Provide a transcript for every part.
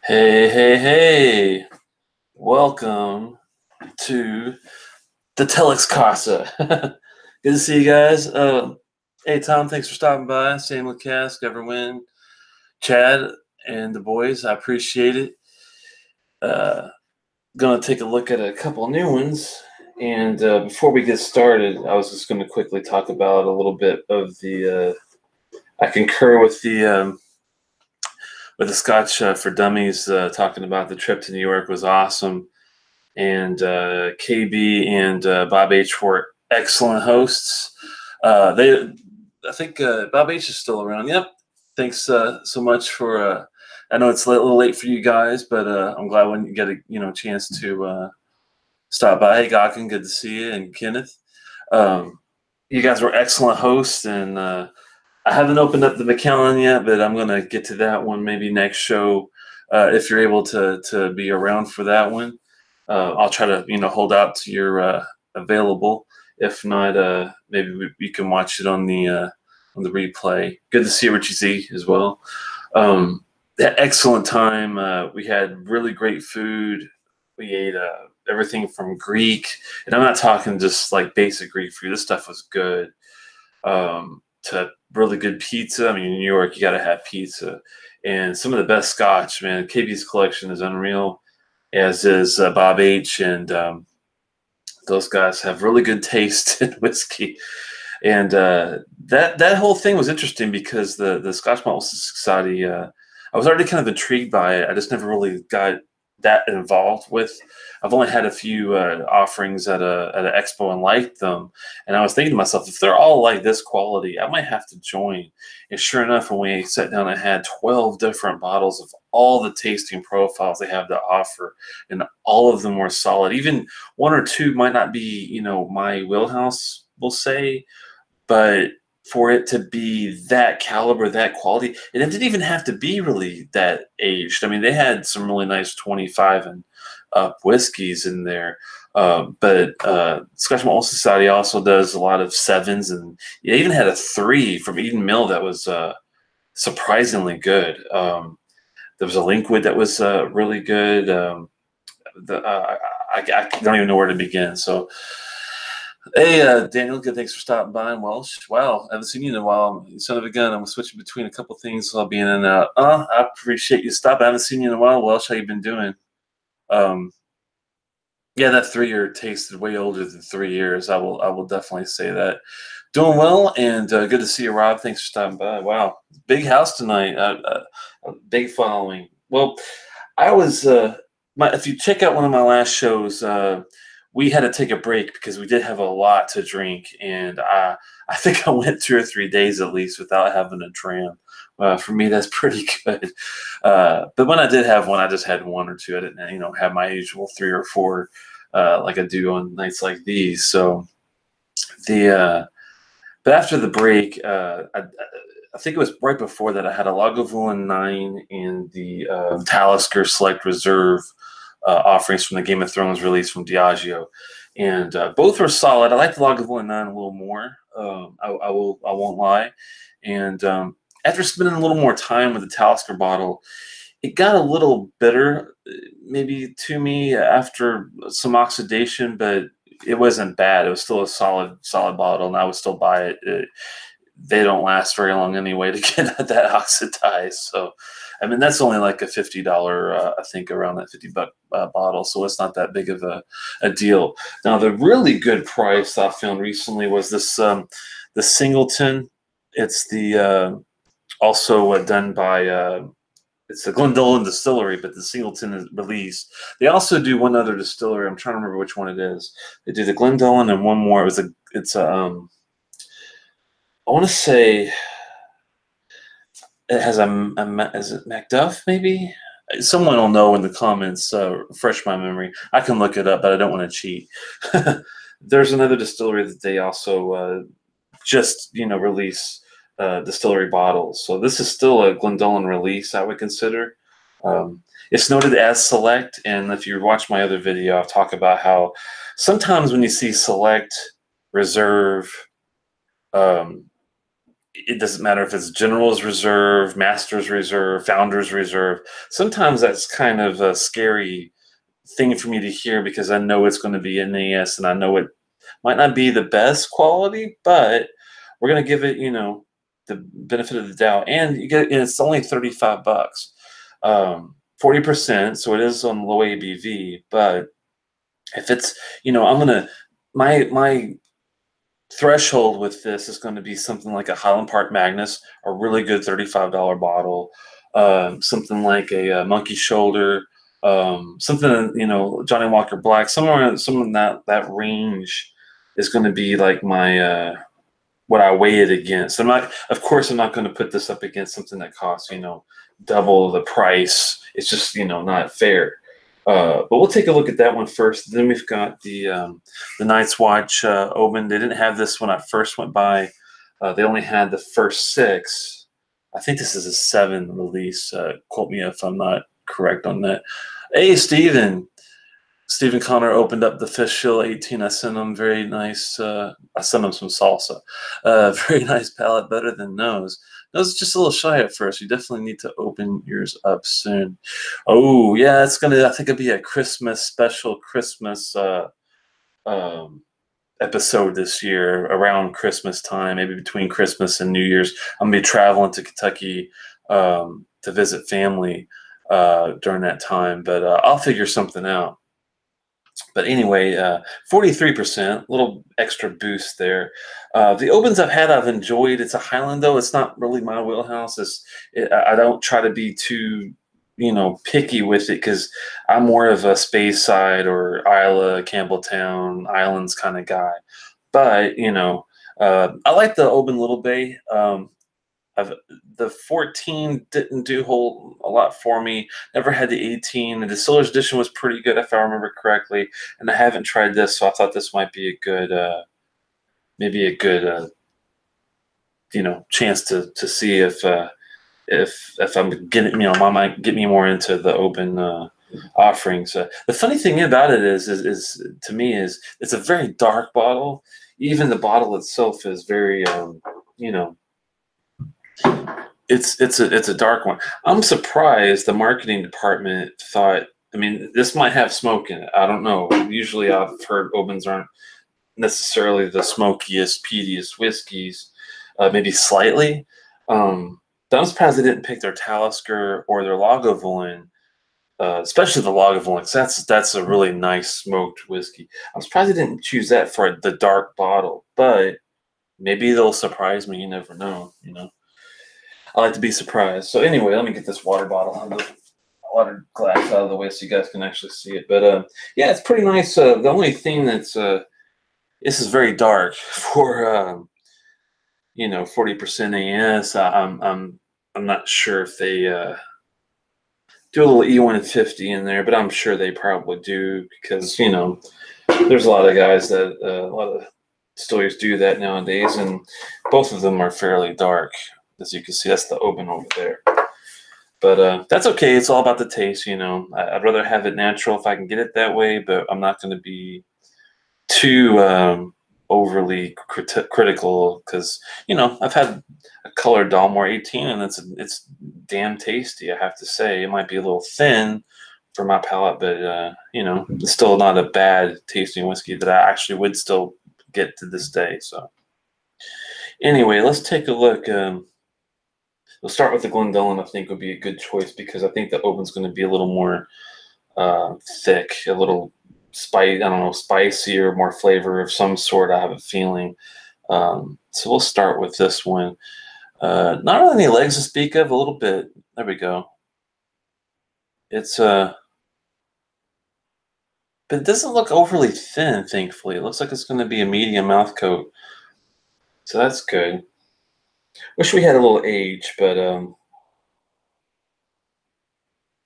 Hey, hey, hey. Welcome to the Telex Casa. Good to see you guys. Hey, Tom, thanks for stopping by. Sam LeCask, Everwin, Chad, and the boys. I appreciate it. Uh, Gonna take a look at a couple new ones. And before we get started, I was just going to quickly talk about a little bit of the. I concur with the Scotch for Dummies, talking about the trip to New York was awesome. And KB and Bob H were excellent hosts. I think Bob H is still around. Yep. Thanks so much for. I know it's a little late for you guys, but I'm glad when you get a chance to stop by. Hey, Gawkin, good to see you, and Kenneth. Um, you guys were excellent hosts, and I haven't opened up the McAllen yet, but I'm gonna get to that one maybe next show if you're able to be around for that one. I'll try to hold out to your available. If not, maybe we can watch it on the replay. Good to see Richie Z as well. Excellent time. We had really great food. We ate everything from Greek, and I'm not talking just like basic Greek food. This stuff was good. To really good pizza. I mean, in New York, you got to have pizza, and some of the best Scotch. Man, KB's collection is unreal, as is Bob H. And those guys have really good taste in whiskey. And that whole thing was interesting because the Scotch Malt Society, I was already kind of intrigued by it. I just never really got that involved with. I've only had a few offerings at an expo and liked them, and I was thinking to myself, if they're all like this quality, I might have to join. And sure enough, when we sat down, I had 12 different bottles of all the tasting profiles they have to offer, and all of them were solid. Even one or two might not be, my wheelhouse, we'll say, but for it to be that caliber, that quality, and it didn't even have to be really that aged. I mean, they had some really nice 25 and up whiskeys in there. But Scotch Malt Society also does a lot of sevens, and it even had a 3 from Eden Mill that was surprisingly good. There was a Linkwood that was really good. I don't even know where to begin. So, hey, Daniel, good. Thanks for stopping by. And Welsh, wow, I haven't seen you in a while. You son of a gun. I'm switching between a couple things. So I'll be in and out. I appreciate you stopping. I haven't seen you in a while. Welsh, how you been doing? Um, yeah, that 3-year tasted way older than 3 years. I will definitely say that. Doing well, and good to see you, Rob. Thanks for stopping by. Wow, big house tonight. Big following. Well, I was. If you check out one of my last shows, we had to take a break because we did have a lot to drink, and I think I went 2 or 3 days at least without having a dram. For me, that's pretty good. But when I did have one, I just had one or two. I didn't, have my usual 3 or 4 like I do on nights like these. So but after the break, I think it was right before that I had a Lagavulin 9 and the Talisker Select Reserve offerings from the Game of Thrones release from Diageo, and both were solid. I like the Lagavulin 9 a little more. I won't lie, and after spending a little more time with the Talisker bottle, it got a little bitter, maybe to me after some oxidation, but it wasn't bad. It was still a solid bottle, and I would still buy it. They don't last very long anyway to get that oxidized. So, I mean, that's only like a $50, I think around that $50 bottle. So it's not that big of a deal. Now, the really good price I found recently was this, the Singleton. It's the also done by, it's the Glendullan distillery, but the Singleton is released. They also do one other distillery. I'm trying to remember which one it is. They do the Glendullan and one more. It's a, I want to say it has is it Macduff maybe? Someone will know in the comments. Refresh my memory. I can look it up, but I don't want to cheat. There's another distillery that they also just release distillery bottles. So this is still a Glendullan release, I would consider. It's noted as select, and if you watch my other video, I've talked about how sometimes when you see select, reserve, it doesn't matter if it's General's Reserve, Master's Reserve, Founder's Reserve. Sometimes that's kind of a scary thing for me to hear because I know it's going to be NAS and I know it might not be the best quality, but we're going to give it, the benefit of the doubt. And it's only $35, 40%. So it is on low ABV, but if it's, I'm going to, my threshold with this is going to be something like a Highland Park Magnus, a really good $35 bottle, something like a Monkey Shoulder, something, Johnny Walker Black, somewhere in that range is going to be like my what I weigh it against. Of course, I'm not going to put this up against something that costs, double the price. It's just, not fair. But we'll take a look at that one first. Then we've got the Night's Watch Oban. They didn't have this when I first went by. They only had the first 6. I think this is a 7 release. Quote me if I'm not correct on that. Hey, Stephen Connor opened up the Fish Shill 18. I sent him very nice. I sent him some salsa. Very nice palate, better than Nose. Nose is just a little shy at first. You definitely need to open yours up soon. Oh yeah, I think it'll be a Christmas special Christmas episode this year around Christmas time, maybe between Christmas and New Year's. I'm gonna be traveling to Kentucky to visit family during that time, but I'll figure something out. But anyway, 43%, little extra boost there. The Obans I've enjoyed. It's a Highland, though. It's not really my wheelhouse. I don't try to be too, picky with it because I'm more of a Speyside or Isla, Campbelltown, Islands kind of guy. But, I like the Oban Little Bay. The 14 didn't do a lot for me. Never had the 18. The Distiller's Edition was pretty good if I remember correctly, and I haven't tried this, so I thought this might be a good, maybe a good, chance to see if I'm getting, might get me more into the Oban offerings. The funny thing about it is to me is it's a very dark bottle. Even the bottle itself is very, it's a dark one. I'm surprised the marketing department thought. I mean, this might have smoke in it. I don't know. Usually, I've heard Obans aren't necessarily the smokiest, peatiest whiskeys. Maybe slightly. But I'm surprised they didn't pick their Talisker or their Lagavulin, especially the Lagavulin, 'cause that's a really nice smoked whiskey. I'm surprised they didn't choose that for the dark bottle. But maybe they'll surprise me. You never know. I like to be surprised. So anyway, let me get this water bottle out of the water glass out of the way so you guys can actually see it. But yeah, it's pretty nice. The only thing that's this is very dark for 40% AS. I'm not sure if they do a little E150 in there, but I'm sure they probably do because there's a lot of guys that a lot of distillers do that nowadays, and both of them are fairly dark. As you can see, that's the Oban over there. But that's okay. It's all about the taste, I'd rather have it natural if I can get it that way, but I'm not going to be too overly critical because, I've had a colored Dalmore 18, and it's damn tasty, I have to say. It might be a little thin for my palate, but, it's still not a bad tasting whiskey that I actually would still get to this day. So anyway, let's take a look. We'll start with the Glendullan. I think would be a good choice because I think the Oban's going to be a little more thick, a little spicier, more flavor of some sort. I have a feeling. So we'll start with this one. Not really any legs to speak of. A little bit. There we go. It's but it doesn't look overly thin. Thankfully, it looks like it's going to be a medium mouth coat. So that's good. Wish we had a little age, but for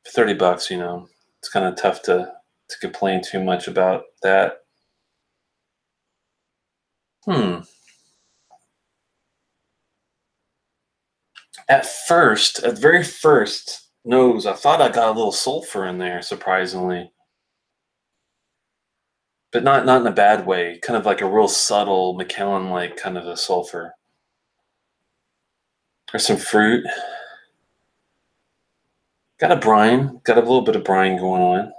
$30, it's kind of tough to complain too much about that. At very first nose, I thought I got a little sulfur in there, surprisingly. But not in a bad way, kind of like a real subtle Macallan-like kind of a sulfur. There's some fruit. Got a brine. Got a little bit of brine going on.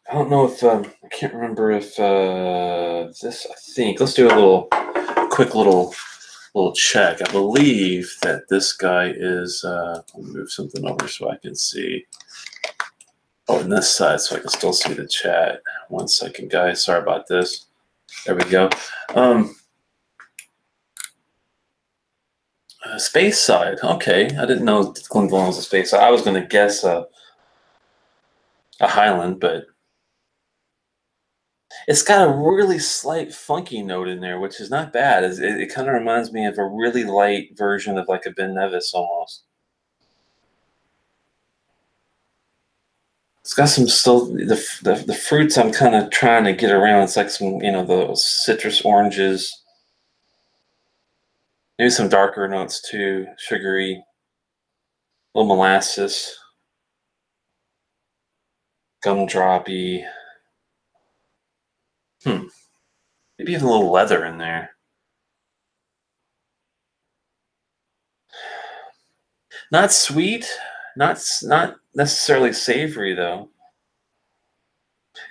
I don't know if I can't remember if this. I think let's do a quick little check. I believe that this guy is. I'll move something over so I can see. Oh, on this side, so I can still see the chat. 1 second, guys. Sorry about this. There we go. Space side. Okay, I didn't know Glendullan was a space side. I was going to guess a Highland, but it's got a really slight funky note in there, which is not bad. It kind of reminds me of a really light version of like a Ben Nevis almost. It's got some still the fruits I'm kind of trying to get around. It's like some those citrus oranges, maybe some darker notes too, sugary, a little molasses, gumdroppy. Maybe even a little leather in there. Not sweet, not necessarily savory though.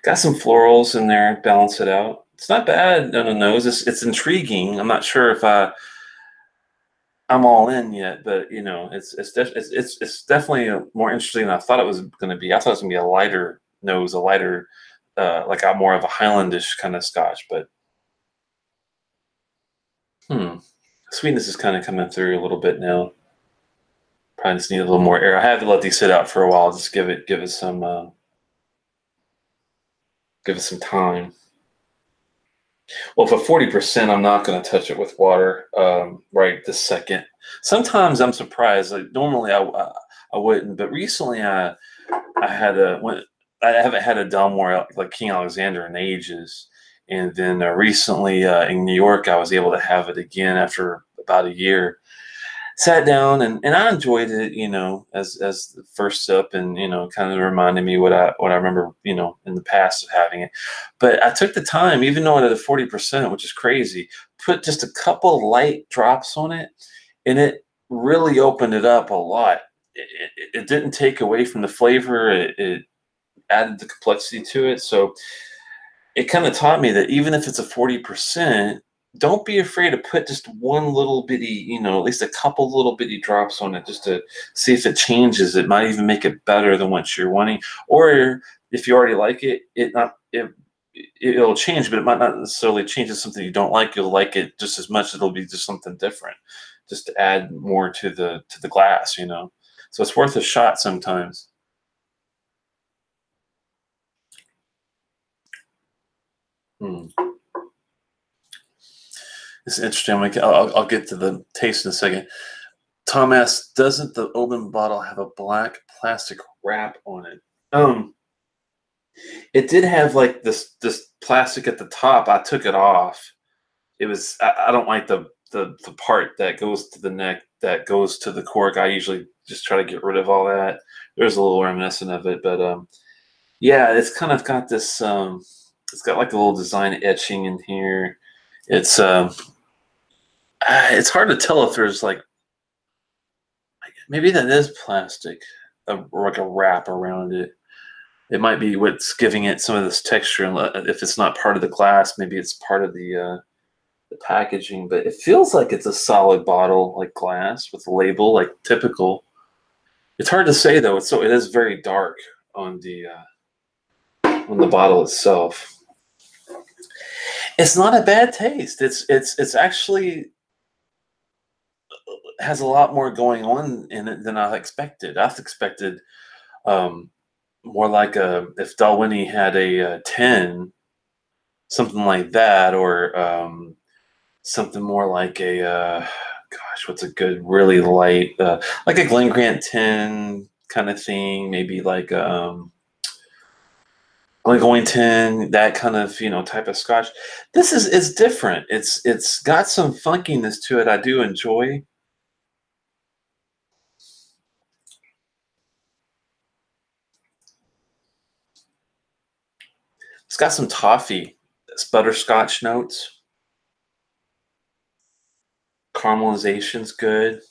Got some florals in there, balance it out. It's not bad on the nose. It's intriguing. I'm not sure if I'm all in yet, but it's definitely more interesting than I thought it was going to be. I thought it was going to be a lighter nose, a lighter like a more of a Highlandish kind of Scotch, but sweetness is kind of coming through a little bit now. Probably just need a little more air. I have to let these sit out for a while. Just give it some time. Well, for 40%, I'm not going to touch it with water right this second. Sometimes I'm surprised. Like normally I wouldn't, but recently I haven't had a Delmore like King Alexander in ages, and then recently in New York I was able to have it again after about a year. Sat down and I enjoyed it, as the first sip, and kind of reminded me what I remember, in the past of having it. But I took the time, even though it had 40%, which is crazy, put just a couple light drops on it, and it really opened it up a lot. It didn't take away from the flavor. It added the complexity to it. So it kind of taught me that even if it's a 40%, don't be afraid to put just one little bitty, at least a couple little bitty drops on it just to see if it changes. It might even make it better than what you're wanting. Or if you already like it, it'll change, but it might not necessarily change to something you don't like. You'll like it just as much. It'll be just something different, just to add more to the glass, So it's worth a shot sometimes. Hmm. It's interesting. I'll get to the taste in a second. Tom asks, doesn't the Oban bottle have a black plastic wrap on it? It did have like this plastic at the top. I took it off. I don't like the part that goes to the neck that goes to the cork. I usually just try to get rid of all that. There's a little reminiscent of it, but yeah, it's kind of got this it's got like a little design etching in here. It's hard to tell if there's like maybe that is plastic, or like a wrap around it. It might be what's giving it some of this texture. And if it's not part of the glass, maybe it's part of the packaging. But it feels like it's a solid bottle, like glass with a label, like typical. It's hard to say though. It is very dark on the bottle itself. It's not a bad taste. It's actually has a lot more going on in it than I expected. I expected more like if Dalwhinnie had a 10, something like that, or something more like a gosh, what's a good really light like a Glen Grant 10 kind of thing, maybe like Glengoyne, that kind of type of Scotch. This is different. It's got some funkiness to it. I do enjoy. It's got some toffee, it's butterscotch notes, Caramelization's good.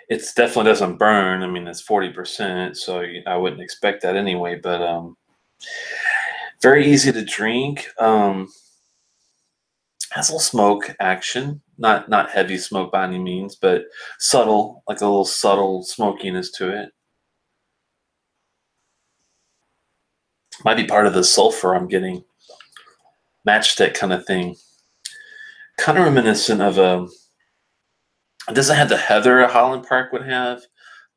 It definitely doesn't burn. I mean, it's 40%, so I wouldn't expect that anyway. But very easy to drink. Has a little smoke action, not heavy smoke by any means, but subtle, like a little subtle smokiness to it. Might be part of the sulfur I'm getting. Matchstick kind of thing. Kind of reminiscent of it doesn't have the heather a Holland Park would have,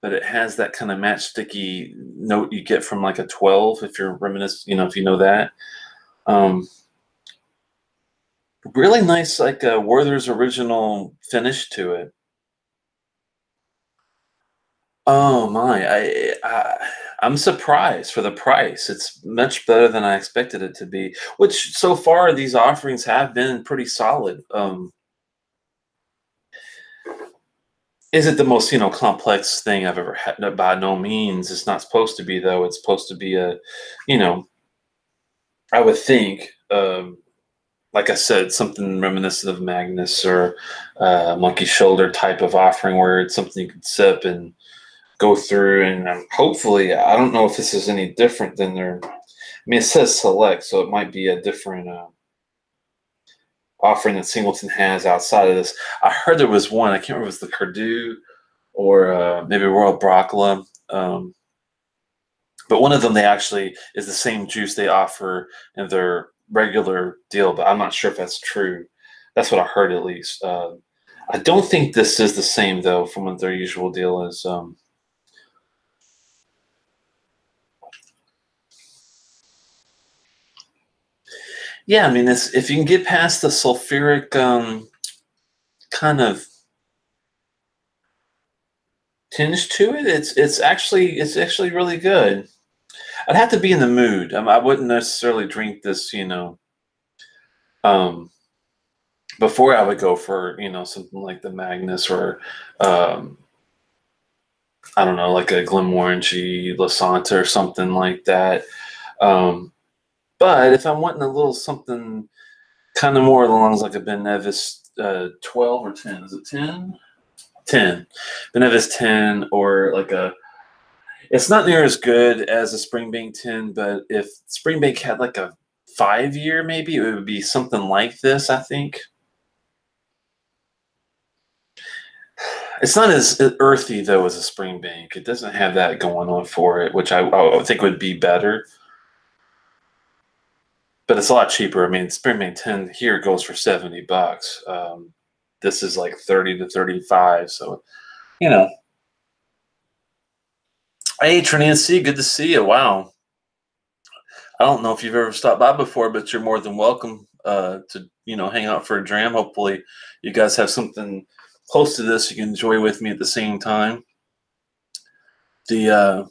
but it has that kind of matchsticky note you get from like a 12 if you're reminiscent, if you know that. Really nice, like Werther's original finish to it. Oh my, I'm surprised for the price. It's much better than I expected it to be. Which so far these offerings have been pretty solid. Is it the most complex thing I've ever had? No, by no means. It's not supposed to be though. It's supposed to be I would think, like I said, something reminiscent of Magnus or Monkey Shoulder type of offering where it's something you could sip and go through, and hopefully, I don't know if this is any different than their. I mean, it says select, so it might be a different offering that Singleton has outside of this. I heard there was one. I can't remember if it was the Cardew or maybe Royal Brockla. But one of them, they actually is the same juice they offer in their regular deal, but I'm not sure if that's true. That's what I heard at least. I don't think this is the same though from what their usual deal is. Yeah, I mean, if you can get past the sulfuric kind of tinge to it, it's actually really good. I'd have to be in the mood. I wouldn't necessarily drink this, before I would go for something like the Magnus or I don't know, like a Glenmorangie Lasanta or something like that. But if I'm wanting a little something kind of more along like a Ben Nevis 12 or 10, is it 10? 10. Ben Nevis 10 or like it's not near as good as a Springbank 10, but if Springbank had like a 5-year, maybe it would be something like this, I think. It's not as earthy though as a Springbank. It doesn't have that going on for it, which I think would be better. But it's a lot cheaper. I mean, Springbank 10 here goes for $70. This is like 30 to 35. So, Hey, Trinancy, good to see you. Wow. I don't know if you've ever stopped by before, but you're more than welcome to hang out for a dram. Hopefully, you guys have something close to this you can enjoy with me at the same time. Let's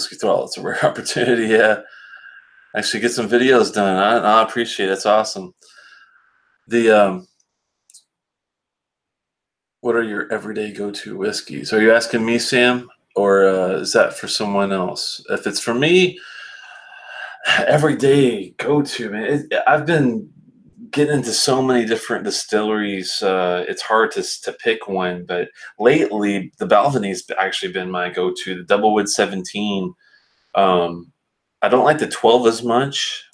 get through all. It's a rare opportunity. Yeah, actually get some videos done. I appreciate it. It's awesome. What are your everyday go-to whiskeys? Are you asking me, Sam, or is that for someone else? If it's for me, everyday go-to, man. I've been getting into so many different distilleries. It's hard to pick one, but lately the Balvenie actually been my go-to. The Doublewood 17. I don't like the 12 as much.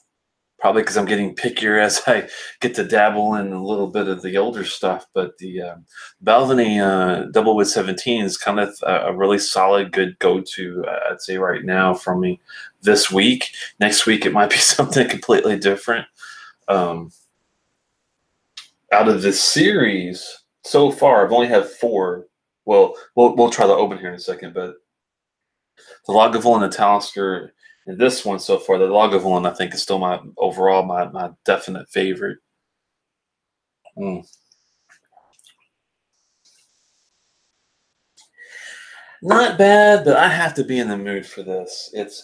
Probably because I'm getting pickier as I get to dabble in a little bit of the older stuff. But the Balvenie Doublewood 17 is kind of a really solid, good go-to, I'd say, right now for me this week. Next week, it might be something completely different. Out of this series, so far, I've only had 4. Well, we'll try the Oban here in a second, but the Lagavulin and the Talisker. And this one so far, the Lagavulin, I think, is still my definite favorite. Not bad, but I have to be in the mood for this. It's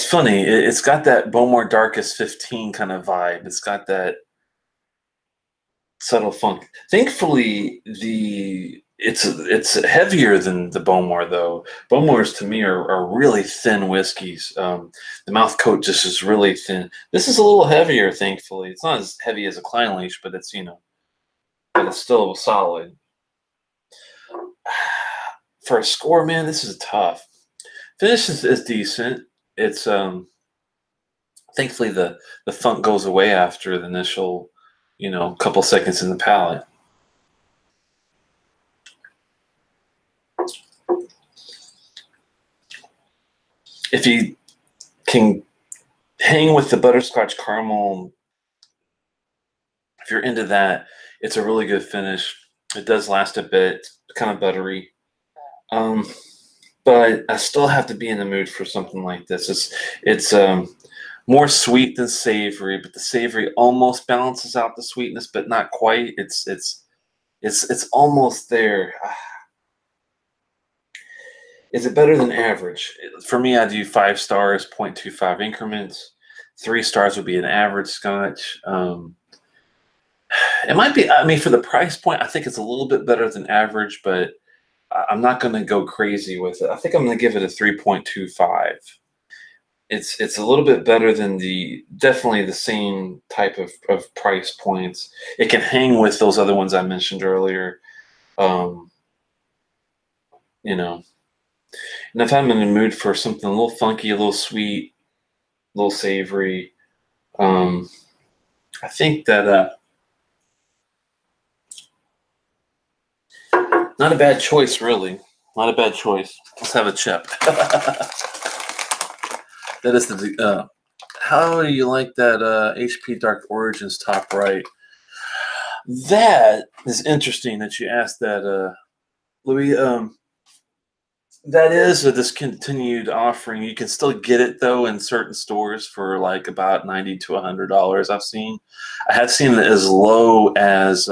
funny. It's got that Bowmore Darkest 15 kind of vibe. It's got that subtle funk. Thankfully, the it's heavier than the Bowmore though. Bowmores to me are really thin whiskeys. The mouth coat just is really thin. This is a little heavier, thankfully. It's not as heavy as a Klein Leash, but it's but it's still solid. For a score, man, this is tough. Finish is decent. It's thankfully the funk goes away after the initial, couple seconds in the palate. If you can hang with the butterscotch caramel, if you're into that, it's a really good finish. It does last a bit, kind of buttery. But I still have to be in the mood for something like this. It's more sweet than savory, but the savory almost balances out the sweetness, but not quite. It's almost there. Is it better than average? For me, I do 5 stars, 0.25 increments. 3 stars would be an average Scotch. It might be. I mean, for the price point, I think it's a little bit better than average, but I'm not going to go crazy with it. I think I'm going to give it a 3.25. It's a little bit better than definitely the same type of price points. It can hang with those other ones I mentioned earlier. And if I'm in the mood for something a little funky, a little sweet, a little savory, I think that not a bad choice, really. Not a bad choice. Let's have a chip. That is how do you like that HP Dark Origins top right? That is interesting that you asked that, Louis. That is a discontinued offering. You can still get it though in certain stores for like about $90 to $100. I have seen it as low as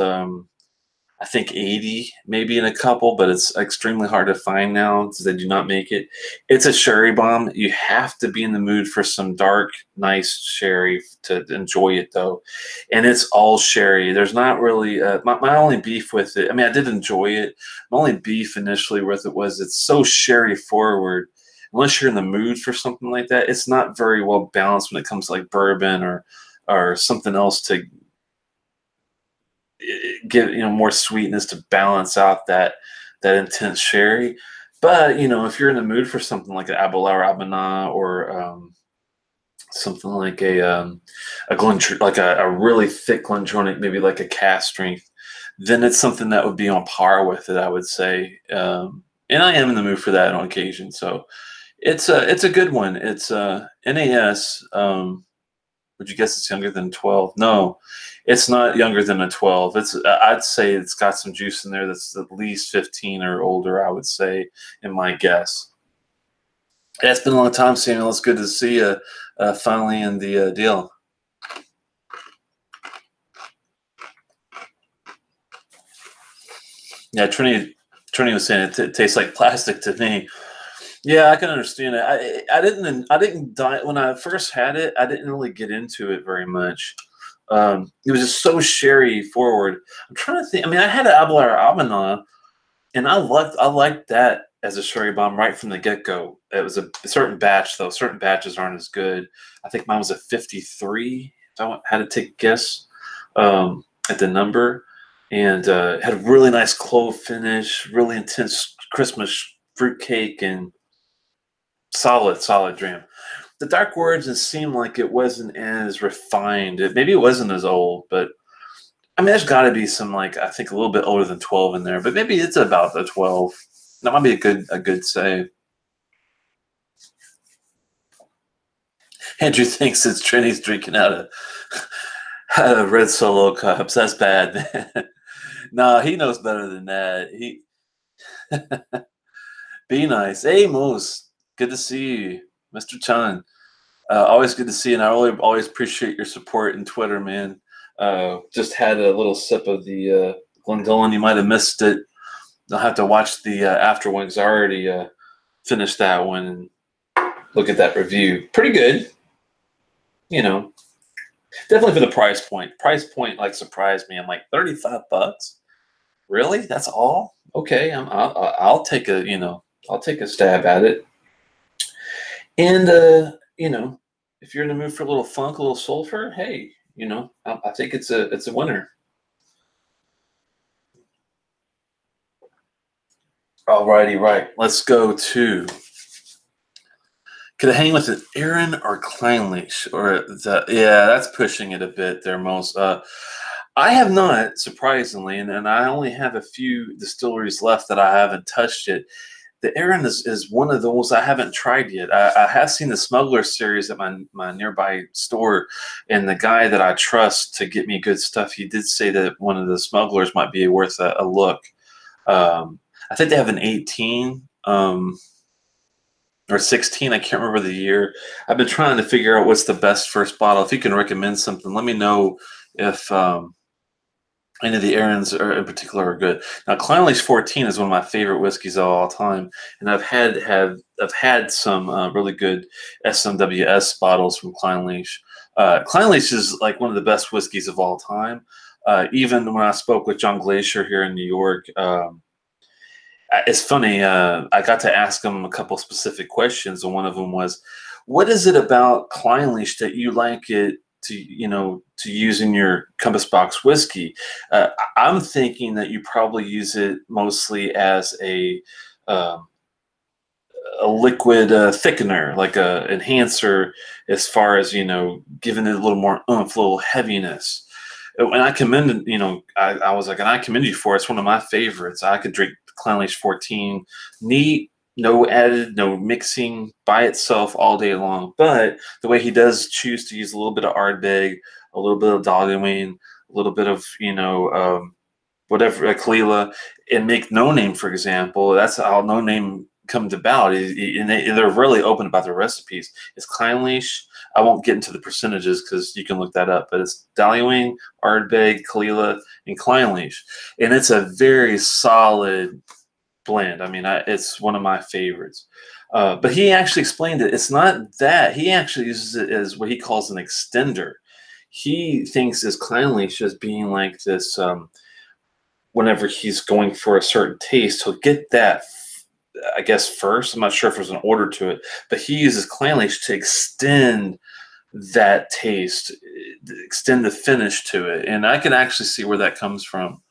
I think 80, maybe in a couple, but it's extremely hard to find now because they do not make it. It's a sherry bomb. You have to be in the mood for some dark, nice sherry to enjoy it, though. And it's all sherry. There's not really my only beef with it. I mean, I did enjoy it. My only beef initially with it was it's so sherry forward. Unless you're in the mood for something like that, it's not very well balanced when it comes to like bourbon or something else to give more sweetness to balance out that intense sherry. But if you're in the mood for something like an Abelard Abana or something like a like a really thick Glendullan, maybe like a cask strength, then it's something that would be on par with it, I would say. And I am in the mood for that on occasion, so it's a good one. It's NAS. Would you guess it's younger than 12? No, it's not younger than a 12. I'd say it's got some juice in there that's at least 15 or older, I would say, in my guess. Yeah, it's been a long time, Samuel. It's good to see you finally in the deal. Yeah, Trini was saying it tastes like plastic to me. Yeah, I can understand it. I didn't die when I first had it. I didn't really get into it very much. It was just so sherry forward. I'm trying to think. I mean, I had an Abelard Abana, and I liked that as a sherry bomb right from the get go. It was a certain batch though. Certain batches aren't as good. I think mine was a 53. If I had to take a guess at the number, and had a really nice clove finish, really intense Christmas fruitcake, and solid dram. The Dark Origins seemed like it wasn't as refined. Maybe it wasn't as old, but I mean, there's got to be some I think a little bit older than 12 in there, but maybe it's about the 12. That might be a good save. Andrew thinks it's Trini's drinking out of red Solo cups. That's bad, man. No, he knows better than that. Be nice. Hey, Moose. Good to see you, Mr. Chan. Always good to see you, and I always appreciate your support in Twitter, man. Just had a little sip of the Glendullan. You might have missed it. I'll have to watch the after one because I already finished that one and look at that review. Pretty good. Definitely for the price point. Price point surprised me. I'm like, $35? Really? That's all? Okay, I'll take a I'll take a stab at it. And if you're in the mood for a little funk, a little sulfur, hey, I think it's a winner. Alrighty, right. Let's go to. Could I hang with an Aaron or Kleinlich? Yeah, that's pushing it a bit there, most. I have not, surprisingly, and I only have a few distilleries left that I haven't touched it. The Aaron is one of those I haven't tried yet. I have seen the Smuggler series at my nearby store, and the guy that I trust to get me good stuff, he did say that one of the Smugglers might be worth a look. I think they have an 18. Or 16. I can't remember the year. I've been trying to figure out what's the best first bottle. If you can recommend something, let me know if any of the Aarons are in particular are good. Now, Clynelish 14 is one of my favorite whiskeys of all time, and I've had some really good SMWS bottles from Clynelish. Clynelish is like one of the best whiskeys of all time. Even when I spoke with John Glacier here in New York. It's funny. I got to ask him a couple specific questions, and one of them was, "What is it about Kleinlich that you like it to use in your Compass Box whiskey?" I'm thinking that you probably use it mostly as uh, a liquid thickener, like a enhancer, as far as giving it a little more oomph, a little heaviness. And I commended, I was like, and I commend you for it. It's one of my favorites. I could drink Clynelish 14 neat, no added, no mixing, by itself all day long. But the way he does choose to use a little bit of Ardbeg, a little bit of Dogwing, a little bit of whatever Kalila, and make No Name, for example. That's how No Name comes about. And they're really open about their recipes. It's Clynelish. I won't get into the percentages because you can look that up, but it's Dallywing, Ardbeg, Kalila, and Clynelish. And it's a very solid blend. I mean, it's one of my favorites. But he actually explained it. It's not that. He actually uses it as what he calls an extender. He thinks his Clynelish as being like this, whenever he's going for a certain taste, he'll get that, I guess, first. I'm not sure if there's an order to it, but he uses Clynelish to extend that taste, extend the finish to it, and I can actually see where that comes from.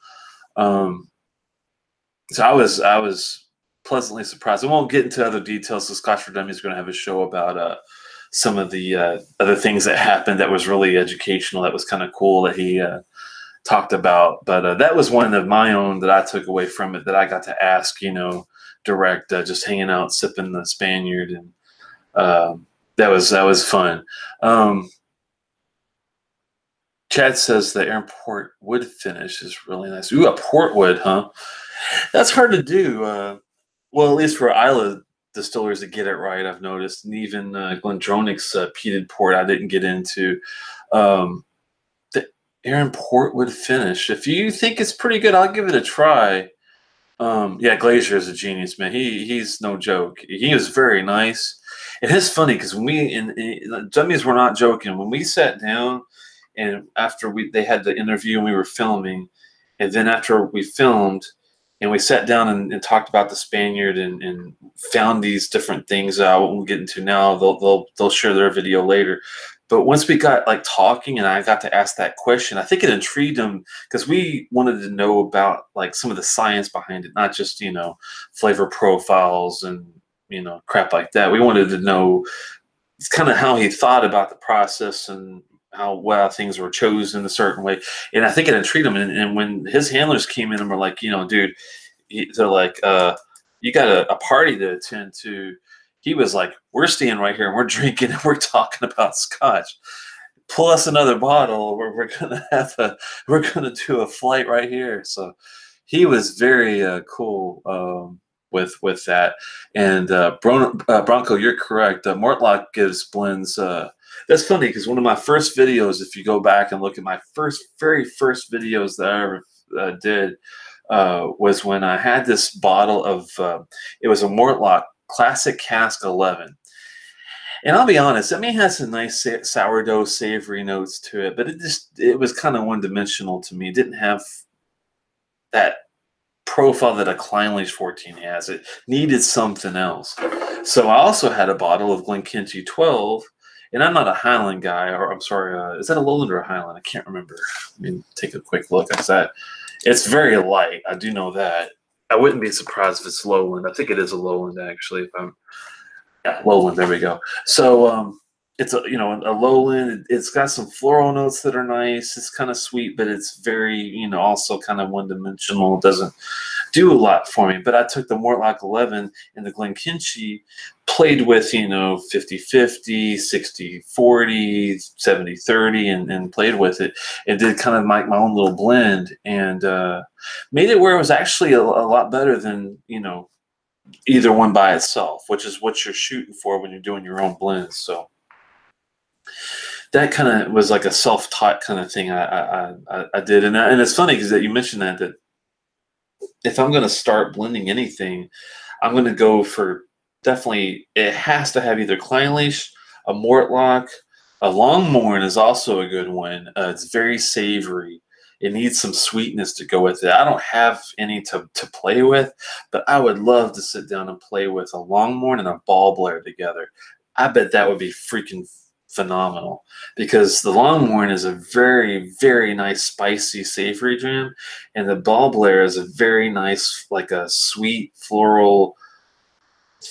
So I was pleasantly surprised. I won't get into other details. So Scotch for Dummies is going to have a show about some of the other things that happened that was really educational. That was kind of cool that he talked about. But that was one of my own that I took away from it that I got to ask, direct, just hanging out, sipping the Spaniard, and that was fun. Chad says the Aaron wood finish is really nice. Ooh, a portwood, huh? That's hard to do. Well, at least for Isla distillers to get it right, I've noticed. And even Glendronach's peated port, I didn't get into. The Aaron Portwood finish. If you think it's pretty good, I'll give it a try. Yeah, Glacier is a genius, man. He's no joke. He was very nice. It is funny because when Dummies were not joking. When we sat down, and after they had the interview and we were filming, and then after we filmed, and we sat down and talked about the Spaniard and found these different things. I won't get into now. They'll share their video later. But once we got like talking and I got to ask that question, I think it intrigued him because we wanted to know about like some of the science behind it, not just, flavor profiles and, crap like that. We wanted to know kind of how he thought about the process and how well things were chosen a certain way. And I think it intrigued him. And when his handlers came in and were like, dude, they're like, you got a party to attend to. He was like, we're staying right here and we're drinking and we're talking about scotch. Pull us another bottle. We're gonna do a flight right here. So he was very cool with that. And Bronco, you're correct. Mortlock gives blends. That's funny because one of my first videos, if you go back and look at my very first videos that I ever did, was when I had this bottle of, it was a Mortlock Classic Cask 11. And I'll be honest, that may have some nice sourdough savory notes to it, but it was kind of one-dimensional to me. It didn't have that profile that a Clynelish 14 has. It needed something else. So I also had a bottle of Glenkinchie 12, and I'm not a Highland guy, or I'm sorry, is that a Lowland or a Highland? I can't remember. I mean, take a quick look at that. It's very light. I do know that. I wouldn't be surprised if it's Lowland. I think it is a Lowland, actually. If I'm Yeah, Lowland. There we go. So it's a a lowland. It's got some floral notes that are nice. It's kind of sweet, but it's very also kind of one dimensional. It doesn't do a lot for me. But I took the Mortlock 11 and the Glenkinchie, played with 50-50, 60-40, 70-30, and played with it and did kind of my own little blend and made it where it was actually a lot better than either one by itself, which is what you're shooting for when you're doing your own blends. So that kind of was like a self-taught kind of thing I did, and it's funny because that you mentioned that if I'm going to start blending anything, I'm going to go for definitely. It has to have either Clynelish, a Mortlock, a Longmorn is also a good one. It's very savory. It needs some sweetness to go with it. I don't have any to play with, but I would love to sit down and play with a Longmorn and a Ball Blair together. I bet that would be freaking phenomenal because the Longmorn is a very, very nice, spicy, savory dram, and the Ball Blair is a very nice, like a sweet, floral,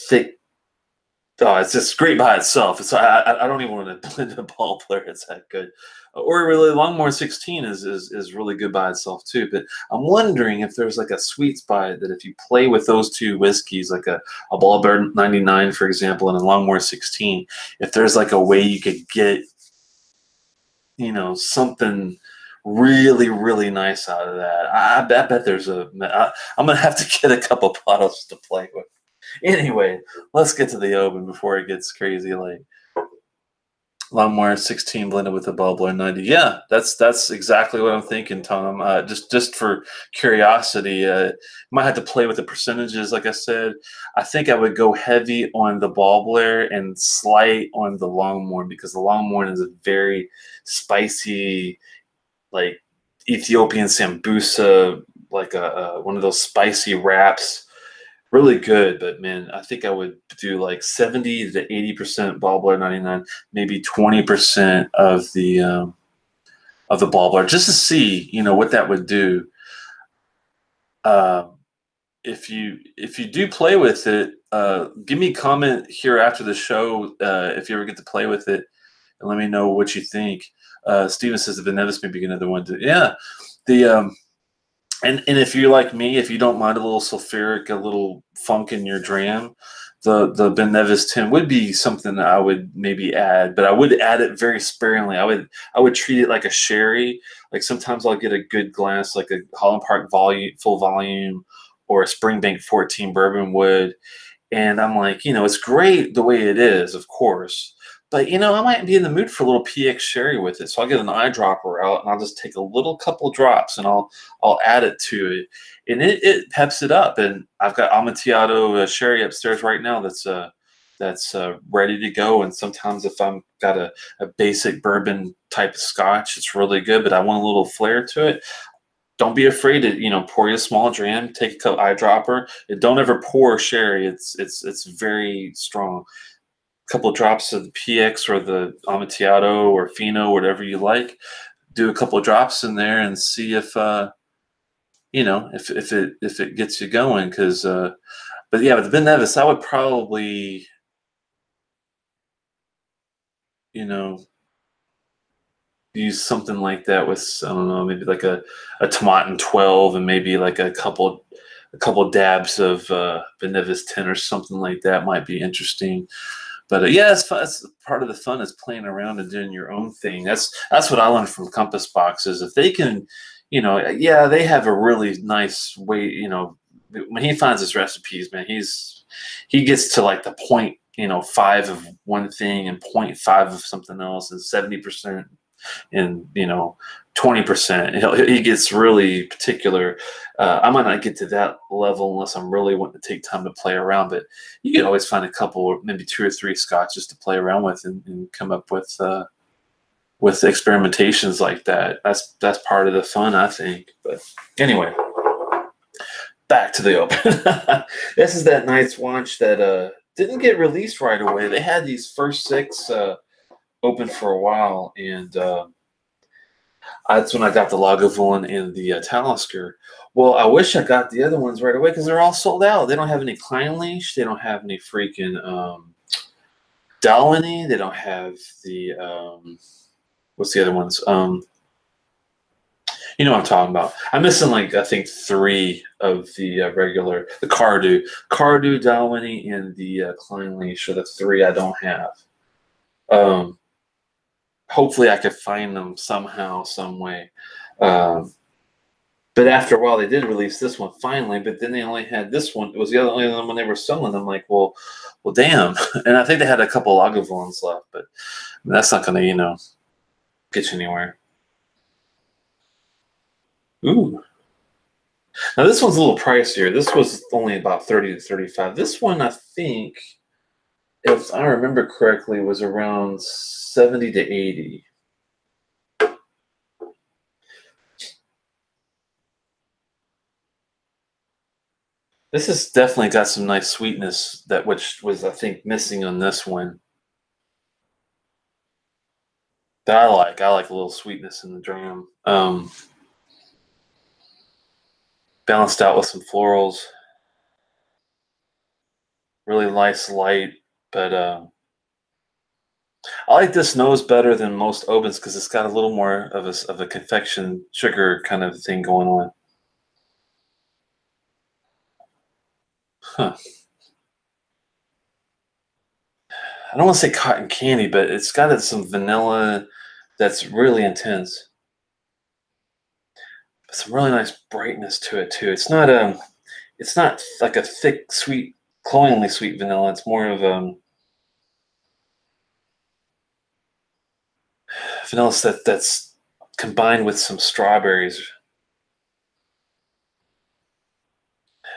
thick. Oh, it's just great by itself. It's I don't even want to blend a Ball Blair. It's that good. Or really, Longmorn 16 is really good by itself too. But I'm wondering if there's like a sweet spot that if you play with those two whiskeys, like a Ball Blair 99, for example, and a Longmorn 16, if there's like a way you could get something really, really nice out of that. I bet there's I'm gonna have to get a couple bottles to play with. Anyway, let's get to the Oban before it gets crazy. Like Longmorn 16 blended with the Ball Blair 90. Yeah, that's exactly what I'm thinking, Tom. Just for curiosity, might have to play with the percentages. Like I said, I think I would go heavy on the Ball Blair and slight on the Longmorn because the Longmorn is a very spicy, like Ethiopian sambusa, like one of those spicy wraps. Really good, but man, I think I would do like 70 to 80% Ball Blair 99, maybe 20% of the Ball Blair, just to see, what that would do. If you do play with it, give me a comment here after the show if you ever get to play with it, and let me know what you think. Steven says the Benevis may be another one. Yeah, the And if you're like me, if you don't mind a little sulfuric, a little funk in your dram, the Ben Nevis 10 would be something that I would maybe add, but I would add it very sparingly. I would treat it like a sherry. Like sometimes I'll get a good glass, like a Holland Park full volume, or a Springbank 14 bourbon wood, and I'm like, it's great the way it is, of course. But I might be in the mood for a little PX sherry with it, so I'll get an eyedropper out and I'll just take a little couple drops and I'll add it to it, and it peps it up. And I've got Amontillado sherry upstairs right now that's ready to go. And sometimes if I'm got a basic bourbon type of scotch, it's really good, but I want a little flair to it. Don't be afraid to pour you a small dram, take a cup eyedropper, and don't ever pour sherry. It's very strong. Couple of drops of the PX or the Amontillado or Fino, whatever you like. Do a couple of drops in there and see if if it gets you going. Because but yeah, with the Ben Nevis, I would probably use something like that with, I don't know, maybe like a Tomatin 12 and maybe like a couple dabs of Ben Nevis 10 or something like that might be interesting. But yeah, it's fun. It's part of the fun is playing around and doing your own thing. That's what I learned from Compass Boxes. If they can, yeah, they have a really nice way. When he finds his recipes, man, he gets to like the point, 5 of one thing and 0.5 of something else, and 70% and 20%. He gets really particular. I might not get to that level unless I'm really wanting to take time to play around, but you can always find a couple, maybe 2 or 3 scotches to play around with and come up with experimentations like that. That's part of the fun, I think. But anyway, back to the Oban. This is that night's watch that didn't get released right away. They had these first six open for a while, and that's when I got the Lagavulin and the Talisker. Well, I wish I got the other ones right away because they're all sold out. They don't have any Klein Leash. They don't have any freaking Dalwhinnie. They don't have the what's the other ones? You know what I'm talking about. I'm missing like I think 3 of the regular the Cardew, Dalwhinnie, and the Klein Leash are the 3 I don't have. Hopefully, I could find them somehow, some way. But after a while, they did release this one finally. But then they only had this one. It was the only other one they were selling. I'm like, well, damn. And I think they had a couple Lagavulins left, but that's not going to, get you anywhere. Ooh. Now this one's a little pricier. This was only about 30 to 35. This one, I think, if I remember correctly, was around 70 to 80. This has definitely got some nice sweetness which was I think missing on this one. That I like. I like a little sweetness in the dram. Balanced out with some florals. Really nice light, but I like this nose better than most Obans because it's got a little more of a confection sugar kind of thing going on. Huh. I don't want to say cotton candy, but it's got some vanilla that's really intense. But some really nice brightness to it too. It's not like a thick, sweet, cloyingly sweet vanilla. It's more of vanilla that's combined with some strawberries.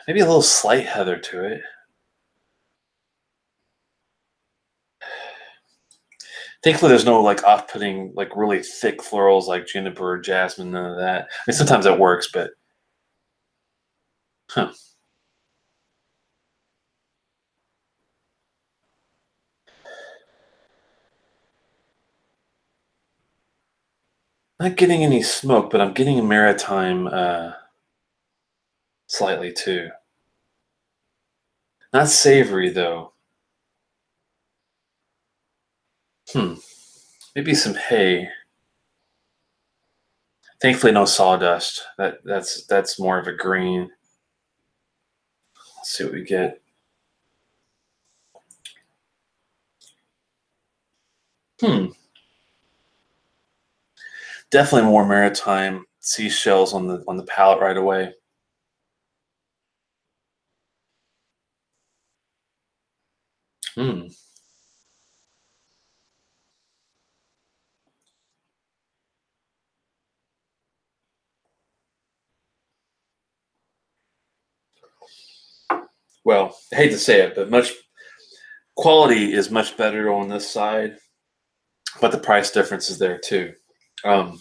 Maybe a little slight heather to it. Thankfully, there's no like off-putting, like really thick florals like juniper or jasmine. None of that. I mean, sometimes that works, but huh. Not getting any smoke, but I'm getting a maritime slightly too. Not savory though. Maybe some hay. Thankfully, no sawdust. That's more of a green. Let's see what we get. Definitely more maritime seashells on the palate right away. Well, I hate to say it, but quality is much better on this side, but the price difference is there too. I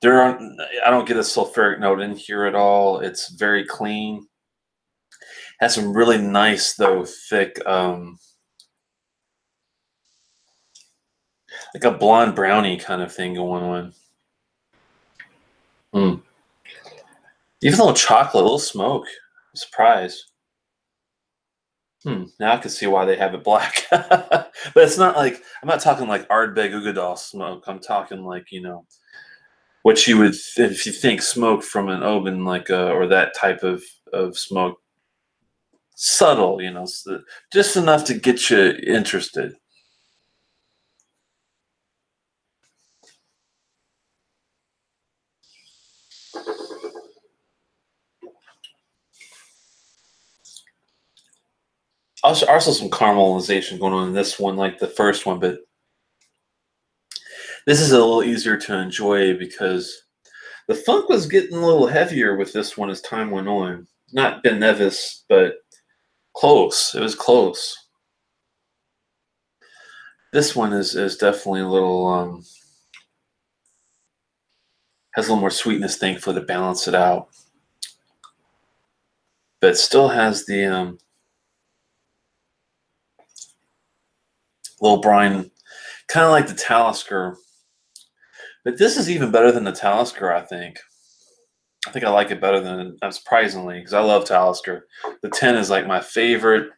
don't get a sulfuric note in here at all. It's very clean. Has some really nice though thick, like a blonde brownie kind of thing going on. Even a little chocolate, a little smoke. I'm surprised. Now I can see why they have it black. But it's not like I'm not talking like Ardbeg Ugadal smoke. I'm talking like what you would if you think smoke from an Oban like or that type of smoke. Subtle, just enough to get you interested. Also some caramelization going on in this one, like the first one, but this is a little easier to enjoy because the funk was getting a little heavier with this one as time went on. Not Ben Nevis, but close. It was close. This one is definitely a little has a little more sweetness, thankfully, to balance it out. but still has the little brine, kind of like the Talisker. But this is even better than the Talisker, I think. I think I like it better than, surprisingly, because I love Talisker. The 10 is like my favorite.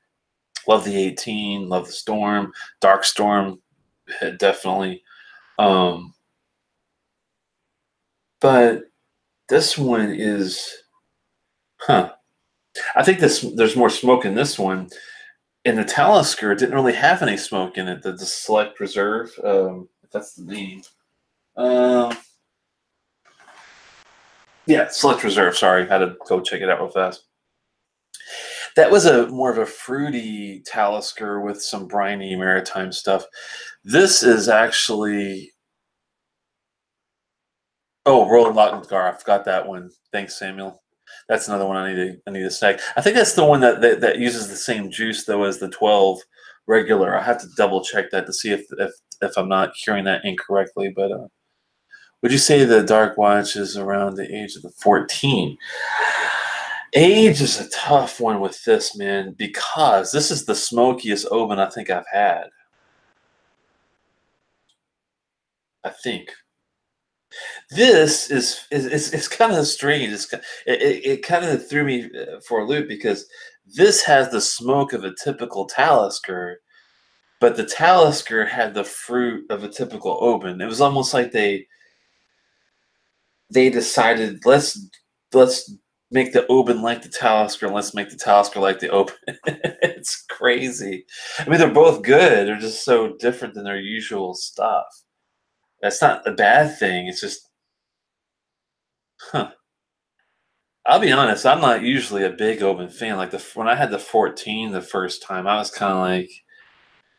Love the 18, love the Storm, Dark Storm, definitely. But this one is, I think there's more smoke in this one. In the Talisker, it didn't really have any smoke in it. The Select Reserve, if that's the name. Yeah, Select Reserve. Sorry, had to go check it out real fast. That was a more of a fruity Talisker with some briny maritime stuff. This is actually, Roland Lochnar. I forgot that one. Thanks, Samuel. That's another one I need to snag. I think that's the one that uses the same juice though as the 12 regular. I have to double check that to see if I'm not hearing that incorrectly. But would you say the Dark Watch is around the age of the 14? Age is a tough one with this, man, because this is the smokiest Oban I think I've had. I think. This is kind of strange. It kind of threw me for a loop because this has the smoke of a typical Talisker, but the Talisker had the fruit of a typical Oban. It was almost like they decided let's make the Oban like the Talisker, and let's make the Talisker like the Oban. It's crazy. I mean, they're both good. They're just so different than their usual stuff. That's not a bad thing. It's just, I'll be honest. I'm not usually a big Oban fan. Like when I had the 14 the first time, I was kind of like,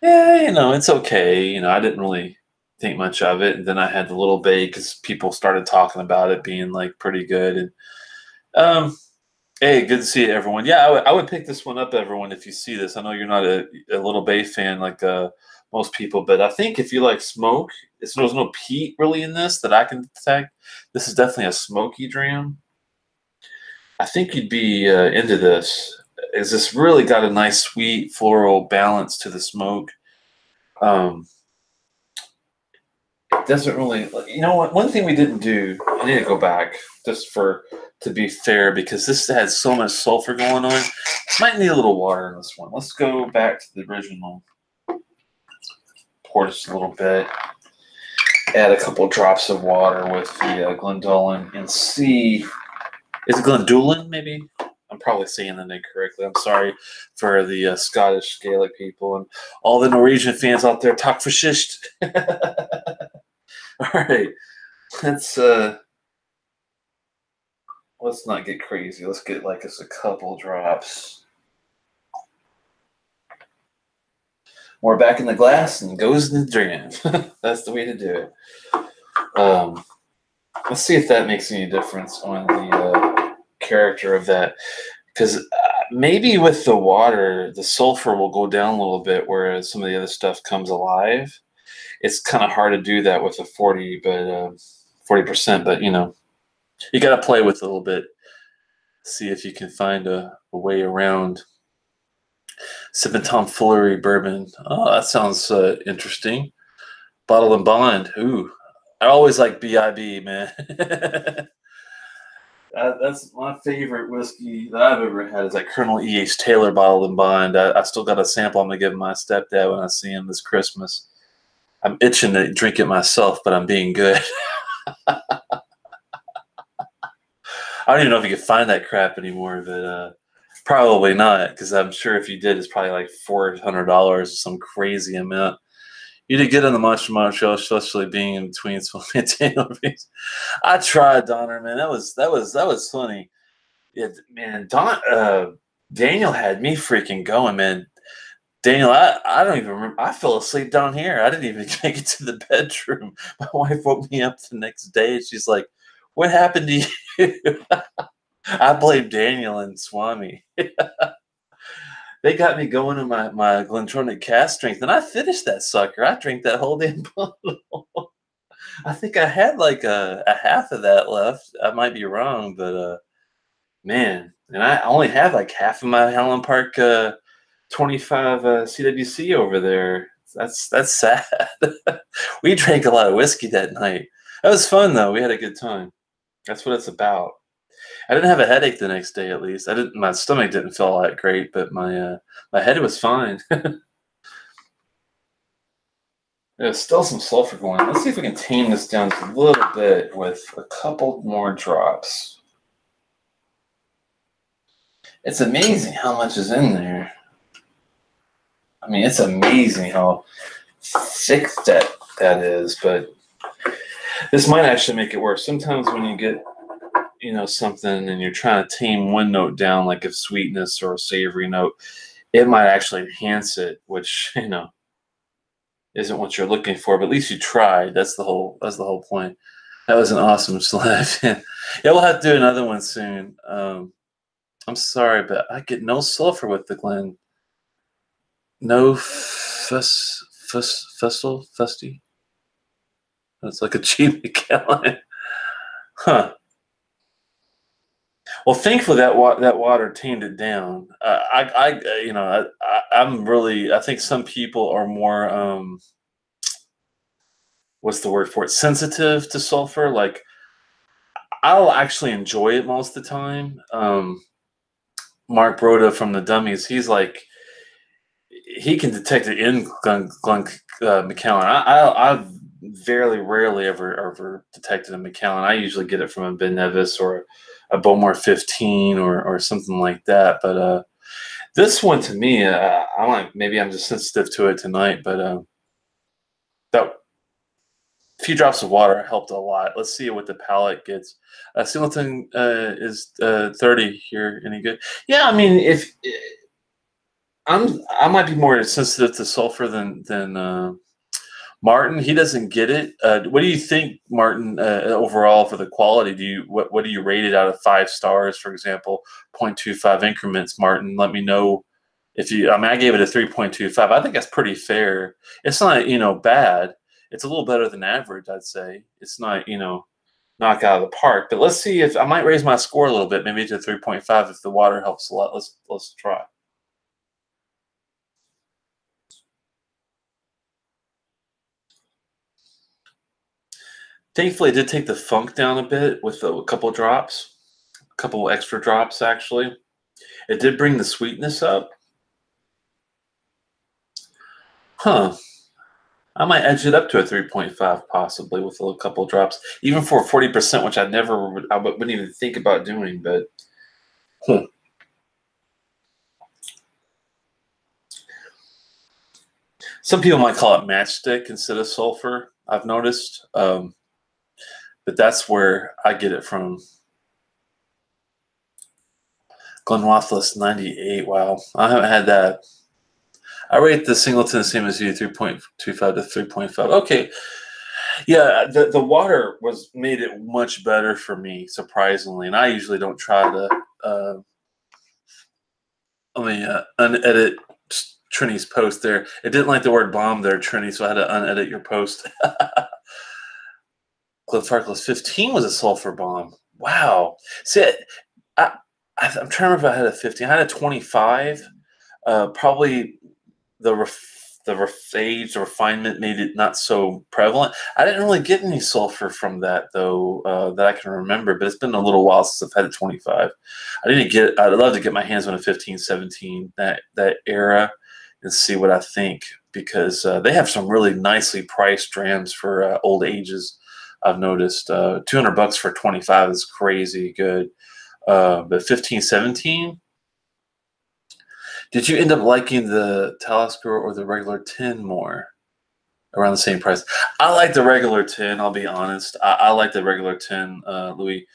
yeah, it's okay. I didn't really think much of it. And then I had the Little Bay because people started talking about it being like pretty good. And hey, good to see you, everyone. Yeah, I would pick this one up, everyone, if you see this. I know you're not a Little Bay fan like most people, but I think if you like smoke, there's no peat really in this that I can detect. This is definitely a smoky dram. I think you'd be into this. Is this really got a nice sweet floral balance to the smoke? It doesn't really, what? One thing we didn't do, I need to go back just to be fair, because this has so much sulfur going on. Might need a little water in this one. Let's go back to the original. Pour just a little bit. Add a couple drops of water with the Glendullan and see. Is it Glendullan, maybe? I'm probably saying the name correctly. I'm sorry for the Scottish Gaelic people and all the Norwegian fans out there. Takk for sist. All right, let's not get crazy. Let's get like just a couple drops. More back in the glass and goes in the dram. That's the way to do it. Let's see if that makes any difference on the character of that, because maybe with the water, the sulfur will go down a little bit, whereas some of the other stuff comes alive. It's kind of hard to do that with a 40%, but you got to play with it a little bit. See if you can find a way around. Sipping tomfoolery bourbon. Oh, that sounds interesting. Bottle and Bond. Ooh, I always like BIB, man. That's my favorite whiskey that I've ever had. Is that Colonel E.H. Taylor Bottle and Bond. I still got a sample I'm gonna give my stepdad when I see him this Christmas. I'm itching to drink it myself, but I'm being good. I don't even know if you can find that crap anymore, but probably not, because I'm sure if you did, it's probably like $400, some crazy amount. You did good on the Monster show, especially being in between so many Daniel. I tried, Donner, man. That was funny. Yeah, man. Daniel had me freaking going, man. Daniel, I don't even remember. I fell asleep down here. I didn't even make it to the bedroom. My wife woke me up the next day, and she's like, "What happened to you?" I blame Daniel and Swami. They got me going in my Glentronic cast strength, and I finished that sucker. I drank that whole damn bottle. I think I had like a half of that left. I might be wrong, but Man, and I only have like half of my Helen Park 25 CWC over there. That's sad. We drank a lot of whiskey that night. That was fun though. We had a good time. That's what it's about. I didn't have a headache the next day, at least. I didn't. My stomach didn't feel all that great, but my head was fine. There's still some sulfur going on. Let's see if we can tame this down just a little bit with a couple more drops. It's amazing how much is in there. I mean, it's amazing how thick that is, but this might actually make it worse. Sometimes when you get, something and you're trying to tame one note down, like a sweetness or a savory note, it might actually enhance it, which, isn't what you're looking for, but at least you tried. That's the whole point. That was an awesome slab. Yeah, we'll have to do another one soon. I'm sorry, but I get no sulfur with the Glen. No fusty. That's like a cheap Macallan. Huh. Well, thankfully that water tamed it down. I'm really. I think some people are more. What's the word for it? Sensitive to sulfur. Like I'll actually enjoy it most of the time. Mark Broda from the Dummies, he's like he can detect it in Macallan. I've very rarely ever detected a Macallan. I usually get it from a Ben Nevis or a Bowmore 15 or something like that. But this one to me, maybe I'm just sensitive to it tonight, but that few drops of water helped a lot. Let's see what the palate gets. Singleton is 30 here. Any good? Yeah, I mean, if I might be more sensitive to sulfur than Martin. He doesn't get it. What do you think, Martin? Overall, for the quality, what do you rate it out of 5 stars? For example, 0.25 increments. Martin, let me know if you. I mean, I gave it a 3.25. I think that's pretty fair. It's not bad. It's a little better than average, I'd say. It's not knock out of the park. But let's see if I might raise my score a little bit, maybe to 3.5 if the water helps a lot. Let's try. Thankfully, I did take the funk down a bit with a couple drops, a couple extra drops actually. It did bring the sweetness up. Huh. I might edge it up to a 3.5 possibly with a couple drops, even for 40%, which I wouldn't even think about doing. But some people might call it matchstick instead of sulfur. I've noticed, but that's where I get it from. Glenwathlis 98. Wow, I haven't had that. I rate the Singleton the same as you, 3.25 to 3.5. Okay. Yeah, the water made it much better for me, surprisingly. And I usually don't try to unedit Trini's post there. It didn't like the word bomb there, Trini, so I had to unedit your post. Glenfarclas 15 was a sulfur bomb. Wow. See, I'm trying to remember if I had a 15. I had a 25. Probably the age, the refinement made it not so prevalent. I didn't really get any sulfur from that though, that I can remember, but it's been a little while since I've had a 25. I'd love to get my hands on a 15, 17, that era, and see what I think, because they have some really nicely priced drams for old ages. I've noticed $200 for 25 is crazy good. But 15, 17. Did you end up liking the Talisker or the regular tin more? Around the same price. I like the regular tin. I'll be honest. I like the regular tin, Louis.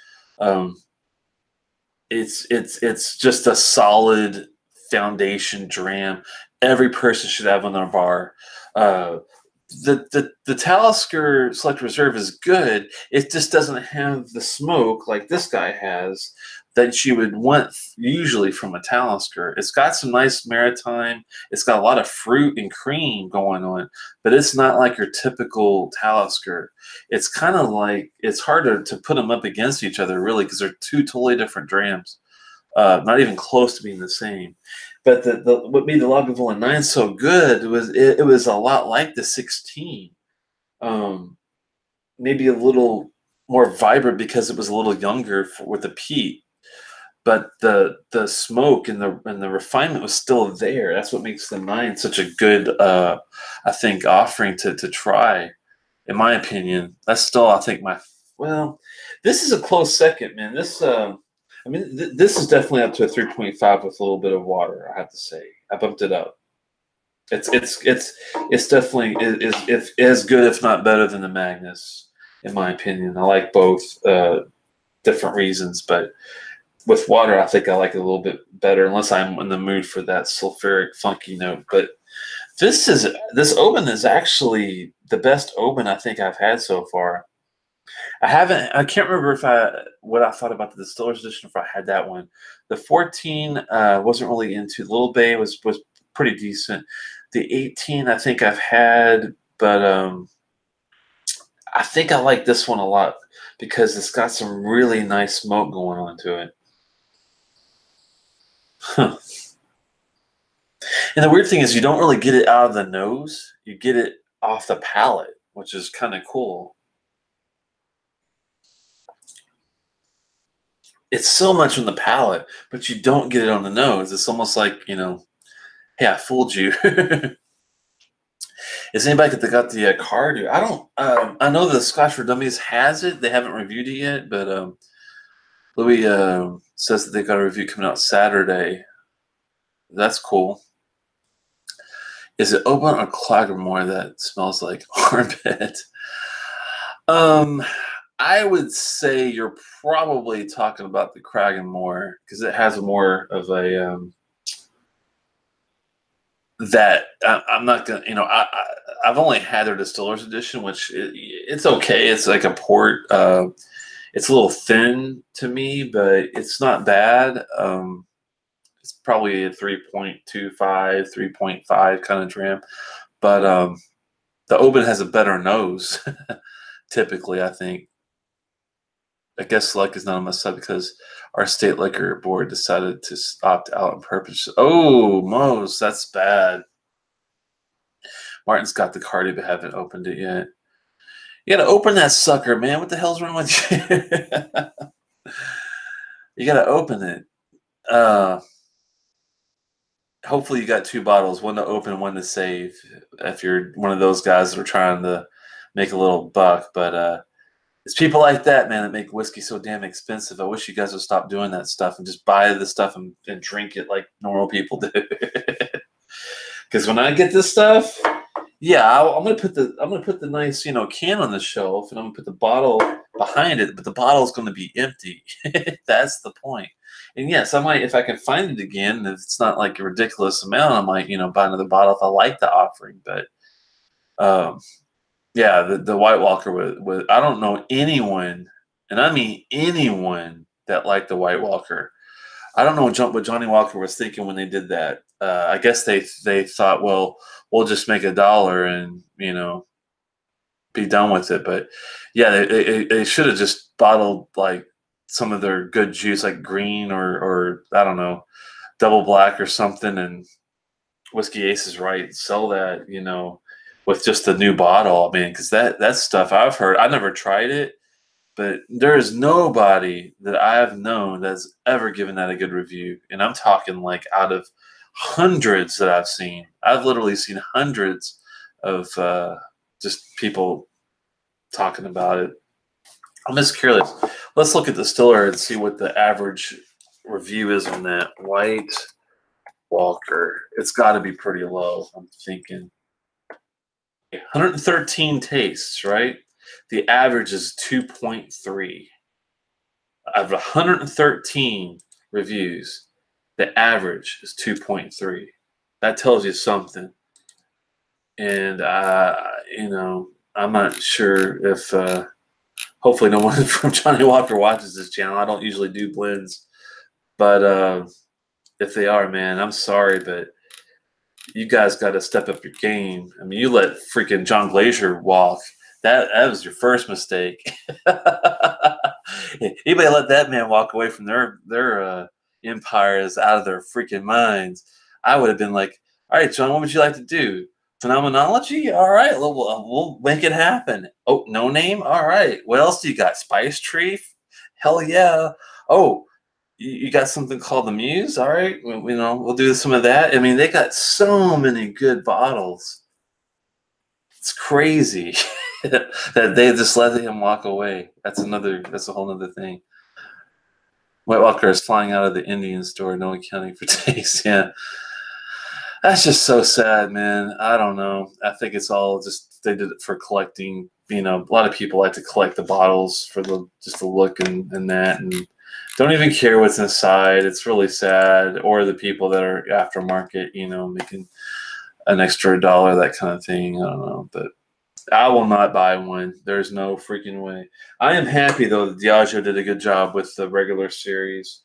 It's just a solid foundation dram. Every person should have on their bar. The Talisker Select Reserve is good. It just doesn't have the smoke like this guy has that you would want usually from a Talisker. It's got some nice maritime. It's got a lot of fruit and cream going on, but it's not like your typical Talisker. It's kind of like it's harder to put them up against each other really, because they're two totally different drams. not even close to being the same. But what made the Lagavulin 9 so good was it was a lot like the 16. Maybe a little more vibrant because it was a little younger with the peat, but the smoke and the refinement was still there. That's what makes the 9 such a good, I think, offering to try. In my opinion, that's still, I think, this is a close second, man. This is definitely up to a 3.5 with a little bit of water. I have to say, I bumped it up. It's definitely is as good, if not better, than the Magnus, in my opinion. I like both, different reasons, but with water, I think I like it a little bit better, unless I'm in the mood for that sulfuric, funky note. But this Oban is actually the best Oban I think I've had so far. I can't remember what I thought about the Distiller's Edition, if I had that one. The 14 wasn't really into. Little Bay was pretty decent. The 18 I think I've had, but I think I like this one a lot because it's got some really nice smoke going on to it. Huh. And the weird thing is you don't really get it out of the nose. You get it off the palate, which is kind of cool. It's so much on the palate, but you don't get it on the nose. It's almost like, hey, I fooled you. Is anybody that got the card? I don't. I know the Scotch for Dummies has it. They haven't reviewed it yet, but Louis says that they've got a review coming out Saturday. That's cool. Is it Oban or Claggermore that smells like armpit? I would say you're probably talking about the Cragganmore because it has more of a I'm not gonna. I've only had their Distiller's Edition, which it's okay. It's like a port. It's a little thin to me, but it's not bad. It's probably a 3.25, 3.5 kind of dram. But the Oban has a better nose, typically, I think. I guess luck is not on my side because our state liquor board decided to opt out on purpose. Oh, Mose, that's bad. Martin's got the card, but haven't opened it yet. You gotta open that sucker, man. What the hell's wrong with you? You gotta open it. Hopefully you got 2 bottles, one to open, one to save, if you're one of those guys that are trying to make a little buck. But it's people like that, man, that make whiskey so damn expensive. I wish you guys would stop doing that stuff and just buy the stuff and drink it like normal people do. Because when I get this stuff, yeah, I'm gonna put the nice can on the shelf, and I'm gonna put the bottle behind it, but the bottle's gonna be empty. That's the point. And yes, I might, if I can find it again, if it's not like a ridiculous amount, I might buy another bottle if I like the offering. But yeah, the White Walker was I don't know anyone, and I mean anyone, that liked the White Walker. I don't know what Johnny Walker was thinking when they did that. I guess they thought, well, we'll just make $1 and be done with it. But yeah, they should have just bottled like some of their good juice, like green or I don't know, double black or something, and Whiskey Ace is right. Sell that, with just a new bottle, man, because that stuff I've heard. I never tried it, but there is nobody that I have known that's ever given that a good review. And I'm talking like out of hundreds that I've seen. I've literally seen hundreds of just people talking about it. I'm just curious. Let's look at the distiller and see what the average review is on that White Walker. It's got to be pretty low, I'm thinking. 113 tastes, right? The average is 2.3. Out of 113 reviews, the average is 2.3. That tells you something. And I'm not sure if hopefully no one from Johnny Walker watches this channel. I don't usually do blends, but if they are, man, I'm sorry, but you guys got to step up your game. I mean, you let freaking John Glacier walk. That was your first mistake. Anybody let that man walk away from their Empire is out of their freaking minds. I would have been like, all right, John, what would you like to do? Phenomenology? All right, we'll make it happen. Oh, no name? All right. What else do you got? Spice Tree? Hell yeah. Oh, you got something called the Muse? All right. We'll do some of that. I mean, they got so many good bottles. It's crazy that they just let him walk away. That's a whole other thing. White Walker is flying out of the Indian store, no accounting for taste. Yeah. That's just so sad, man. I don't know. I think it's all just they did it for collecting. A lot of people like to collect the bottles for just the look and that, and don't even care what's inside. It's really sad. Or the people that are aftermarket, making an extra dollar, that kind of thing. I don't know, but I will not buy one. There's no freaking way. I am happy though that Diageo did a good job with the regular series.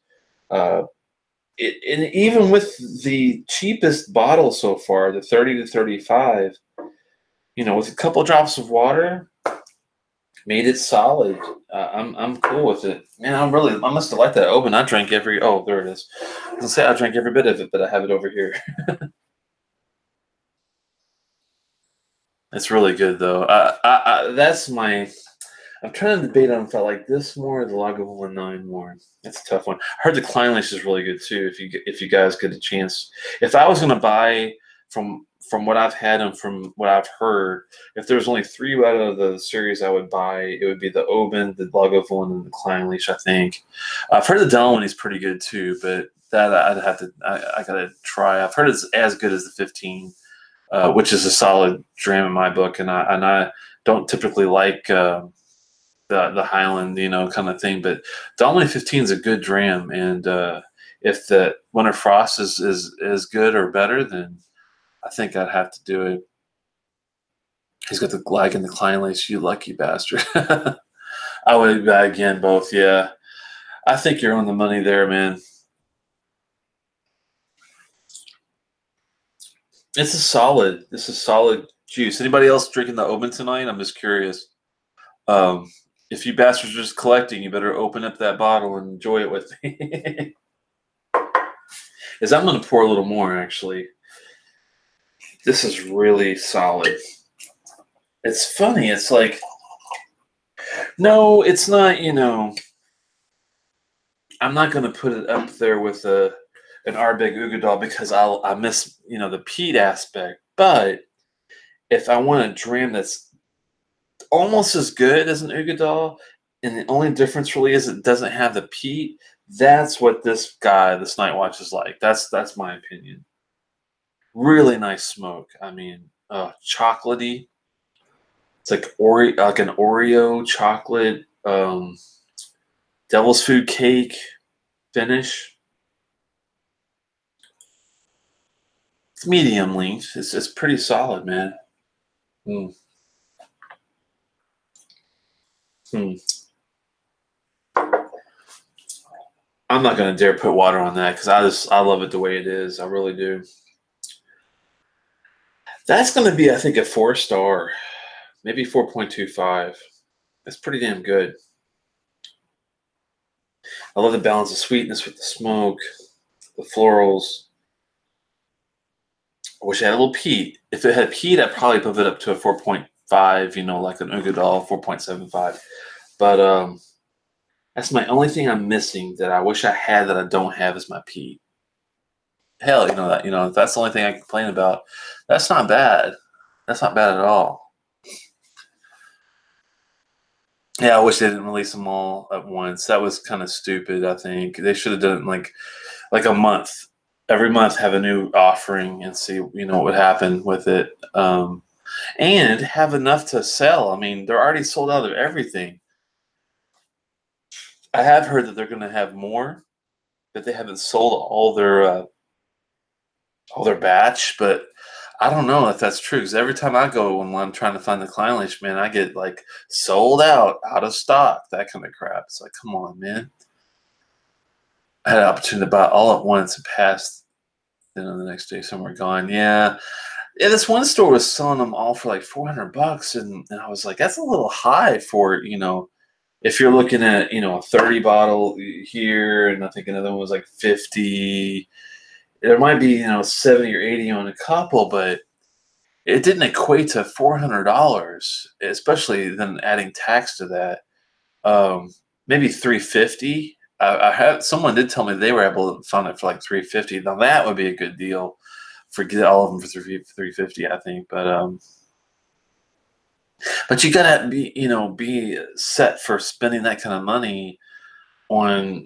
And even with the cheapest bottle so far, the 30 to 35, with a couple drops of water, made it solid. I'm cool with it. Man, I must have liked that Oban. I drank oh, there it is. I was gonna say I drank every bit of it, but I have it over here. It's really good though. I'm trying to debate on if I like this more or the Lagavulin 9 more. That's a tough one. I heard the Kleinlich is really good too. If you guys get a chance, if I was going to buy from what I've had and from what I've heard, if there's only 3 out of the series I would buy, it would be the Oban, the Lagavulin, and the Kleinlich. I think I've heard the Delaware is pretty good too, but that I'd have to. I gotta try. I've heard it's as good as the 15, which is a solid dram in my book, and I don't typically like. The Highland, kind of thing. But Donnelly 15 is a good dram, and if the Winter Frost is good or better, then I think I'd have to do it. He's got the Glag and the Kleinlich, you lucky bastard. I would buy again both, yeah. I think you're on the money there, man. This is solid juice. Anybody else drinking the Oban tonight? I'm just curious. If you bastards are just collecting, you better open up that bottle and enjoy it with me. I'm going to pour a little more, actually. This is really solid. It's funny. It's like, no, it's not, I'm not going to put it up there with an Ardbeg Ugadal because I miss, the peat aspect. But if I want a dram that's almost as good as an Ugadal, and the only difference really is it doesn't have the peat. That's what this Night Watch is like. That's my opinion. Really nice smoke. I mean, chocolatey. It's like an Oreo chocolate, devil's food cake finish. It's medium length. It's pretty solid, man. I'm not going to dare put water on that because I love it the way it is. I really do. That's going to be, I think, a 4-star, maybe 4.25. That's pretty damn good. I love the balance of sweetness with the smoke, the florals. I wish it had a little peat. If it had peat, I'd probably put it up to a 4.5, like an Ugadal, 4.75. But that's my only thing I'm missing that I wish I had that I don't have is my peat. Hell, if that's the only thing I complain about, that's not bad. That's not bad at all. Yeah, I wish they didn't release them all at once. That was kind of stupid, I think. They should have done it like a month. Every month have a new offering and see, what would happen with it. And have enough to sell. I mean, they're already sold out of everything. I have heard that they're going to have more, that they haven't sold all their batch, but I don't know if that's true because every time I go when I'm trying to find the Kleinlich, man, I get like sold out of stock, that kind of crap. It's like, come on, man. I had an opportunity to buy all at once and passed. Then the next day, somewhere gone. Yeah. This one store was selling them all for like $400, and I was like, that's a little high for if you're looking at, a 30 bottle here, and I think another one was like 50, there might be, 70 or 80 on a couple, but it didn't equate to $400, especially then adding tax to that. Maybe 350. I had someone did tell me they were able to find it for like 350. Now that would be a good deal for get all of them for 350, I think. But you gotta be set for spending that kind of money on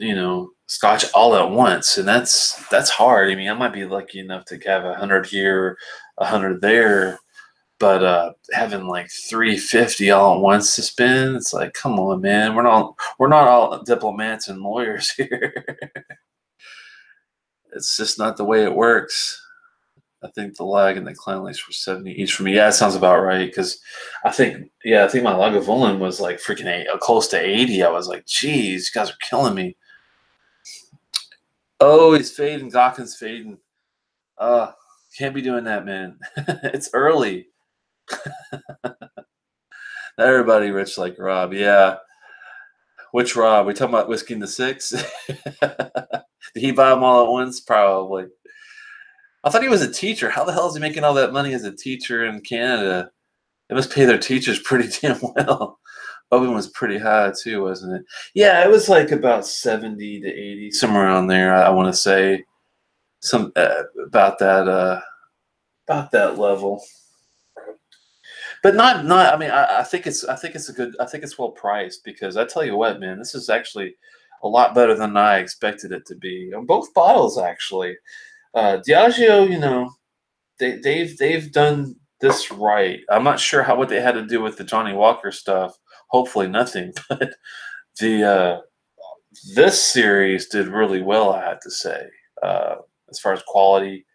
scotch all at once, and that's hard. I mean, I might be lucky enough to have 100 here, 100 there, but having like 350 all at once to spend, it's like, come on, man, we're not all diplomats and lawyers here. It's just not the way it works. I think the lag and the cleanliness were 70 each for me. Yeah, that sounds about right. Because I think my Lagavulin was like freaking close to 80. I was like, geez, you guys are killing me. Oh, he's fading. Dawkins fading. Can't be doing that, man. It's early. Not everybody rich like Rob. Yeah. Which Rob? We talking about Whiskey in the Six? Did he buy them all at once? Probably. I thought he was a teacher. How the hell is he making all that money as a teacher in Canada? They must pay their teachers pretty damn well. Oban was pretty high too, wasn't it? Yeah, it was like about 70 to 80, somewhere around there. I want to say some about that level, but not. I mean, I think it's well priced, because I tell you what, man, this is actually a lot better than I expected it to be on both bottles. Actually, Diageo, they've done this right. I'm not sure what they had to do with the Johnny Walker stuff. Hopefully nothing, but the this series did really well, I have to say, as far as quality.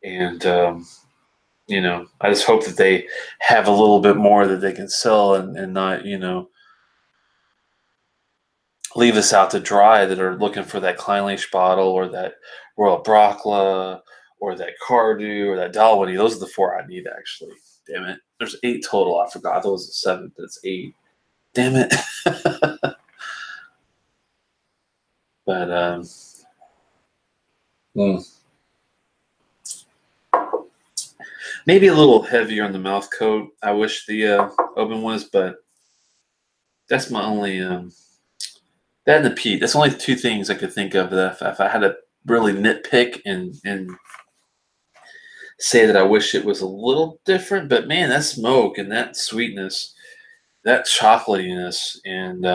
And I just hope that they have a little bit more that they can sell, and not leave us out to dry that are looking for that Kleinlich bottle, or that Royal Brocla, or that Cardew, or that Dalwhinnie. Those are the four I need, actually. Damn it. There's 8 total. I forgot. I thought it was 7, but it's 8. Damn it. But maybe a little heavier on the mouth coat. I wish the Oban was, but that's my only that and the peat. That's only 2 things I could think of that if I had to really nitpick and say that I wish it was a little different. But man, that smoke and that sweetness, that chocolatiness, and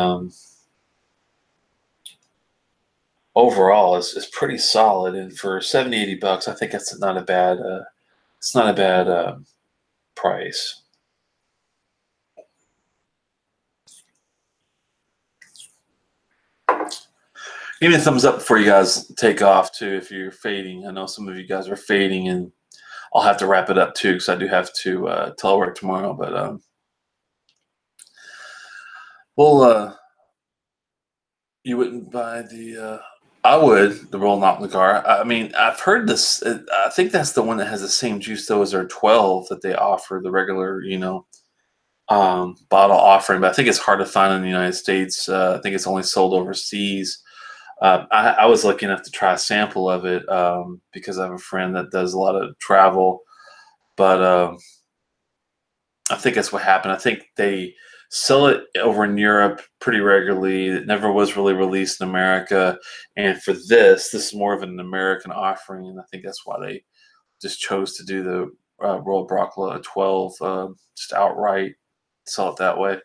overall is pretty solid. And for 70-80 bucks, I think that's not a bad price. Give me a thumbs up before you guys take off too, if you're fading. I know some of you guys are fading, and I'll have to wrap it up too, because I do have to telework tomorrow. But well, you wouldn't buy the. I would, the Royal Knocknagar. I mean, I've heard this. I think that's the one that has the same juice though as their 12 that they offer, the regular, bottle offering. But I think it's hard to find in the United States. I think it's only sold overseas. I was lucky enough to try a sample of it, because I have a friend that does a lot of travel. But I think that's what happened. I think they sell it over in Europe pretty regularly. It never was really released in America. And for this is more of an American offering. And I think that's why they just chose to do the Royal Brocla 12 just outright, sell it that way.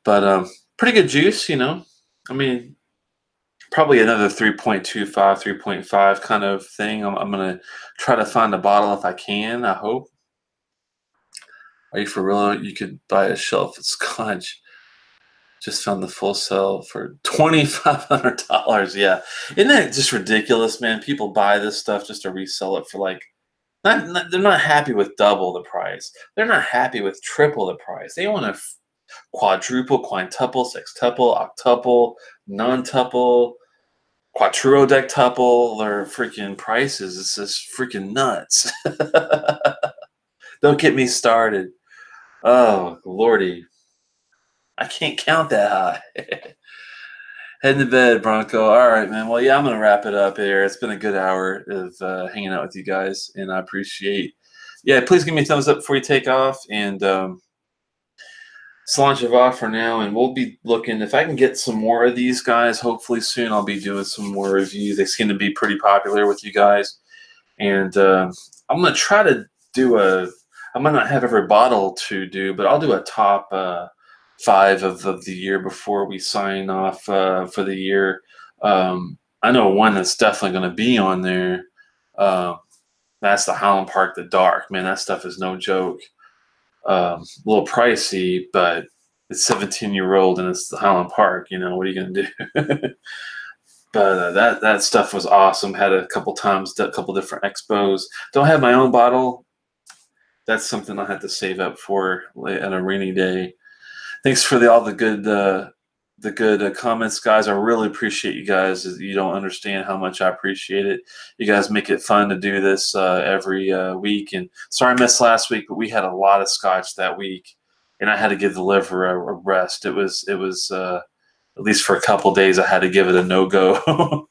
But pretty good juice, I mean, probably another 3.25, 3.5 kind of thing. I'm going to try to find a bottle if I can, I hope. Are you for real? You could buy a shelf of scotch. Just found the full sale for $2,500. Yeah. Isn't that just ridiculous, man? People buy this stuff just to resell it for like, they're not happy with double the price. They're not happy with triple the price. They want to quadruple, quintuple, sextuple, octuple, non-tuple, quadruodectuple. Their freaking prices. It's just freaking nuts. Don't get me started. Oh, Lordy. I can't count that high. Heading to bed, Bronco. All right, man. Well, yeah, I'm gonna wrap it up here. It's been a good hour of hanging out with you guys, and I appreciate. Yeah, please give me a thumbs up before you take off, and launch it off for now. And we'll be looking if I can get some more of these guys. Hopefully soon, I'll be doing some more reviews. They seem to be pretty popular with you guys, and I'm gonna try to do a. I might not have every bottle to do, but I'll do a top 5 of the year before we sign off for the year. I know one that's definitely going to be on there. Uh, that's the Highland Park the Dark. Man, that stuff is no joke. A little pricey, but it's 17-year-old and it's the Highland Park. You know, what are you going to do? But that stuff was awesome. Had a couple times, a couple different expos. Don't have my own bottle. That's something I had to save up for on a rainy day. Thanks for all the good comments, guys. I really appreciate you guys. You don't understand how much I appreciate it. You guys make it fun to do this every week. And sorry I missed last week, but we had a lot of scotch that week, and I had to give the liver a rest. It was at least for a couple days I had to give it a no-go.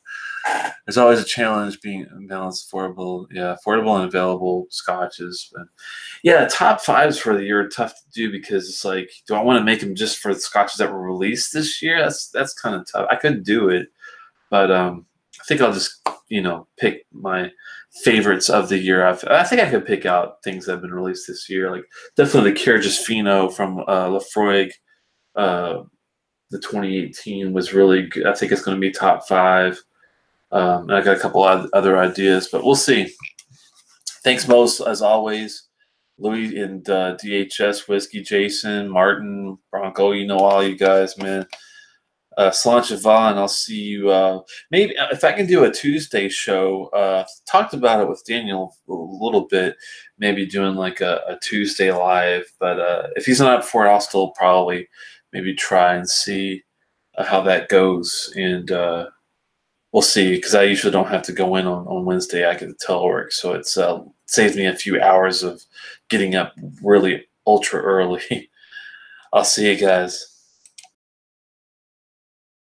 There's always a challenge being balanced, affordable and available scotches. But yeah, top 5s for the year are tough to do because it's like, do I want to make them just for the scotches that were released this year? That's kind of tough. I could do it, but I think I'll just pick my favorites of the year. I think I could pick out things that have been released this year, like definitely the Kyrgyz Fino from Lafroig. The 2018 was really good. I think it's going to be top 5. I got a couple other ideas, but we'll see. Thanks most, as always, Louis and DHS Whiskey, Jason, Martin, Bronco. You know all you guys, man. Sláinte Mhath, and I'll see you. Maybe if I can do a Tuesday show. Talked about it with Daniel a little bit. Maybe doing like a Tuesday live, but if he's not up for it, I'll still probably maybe try and see how that goes, and we'll see, because I usually don't have to go in on Wednesday. I get the telework, so it saves me a few hours of getting up really ultra early. I'll see you guys.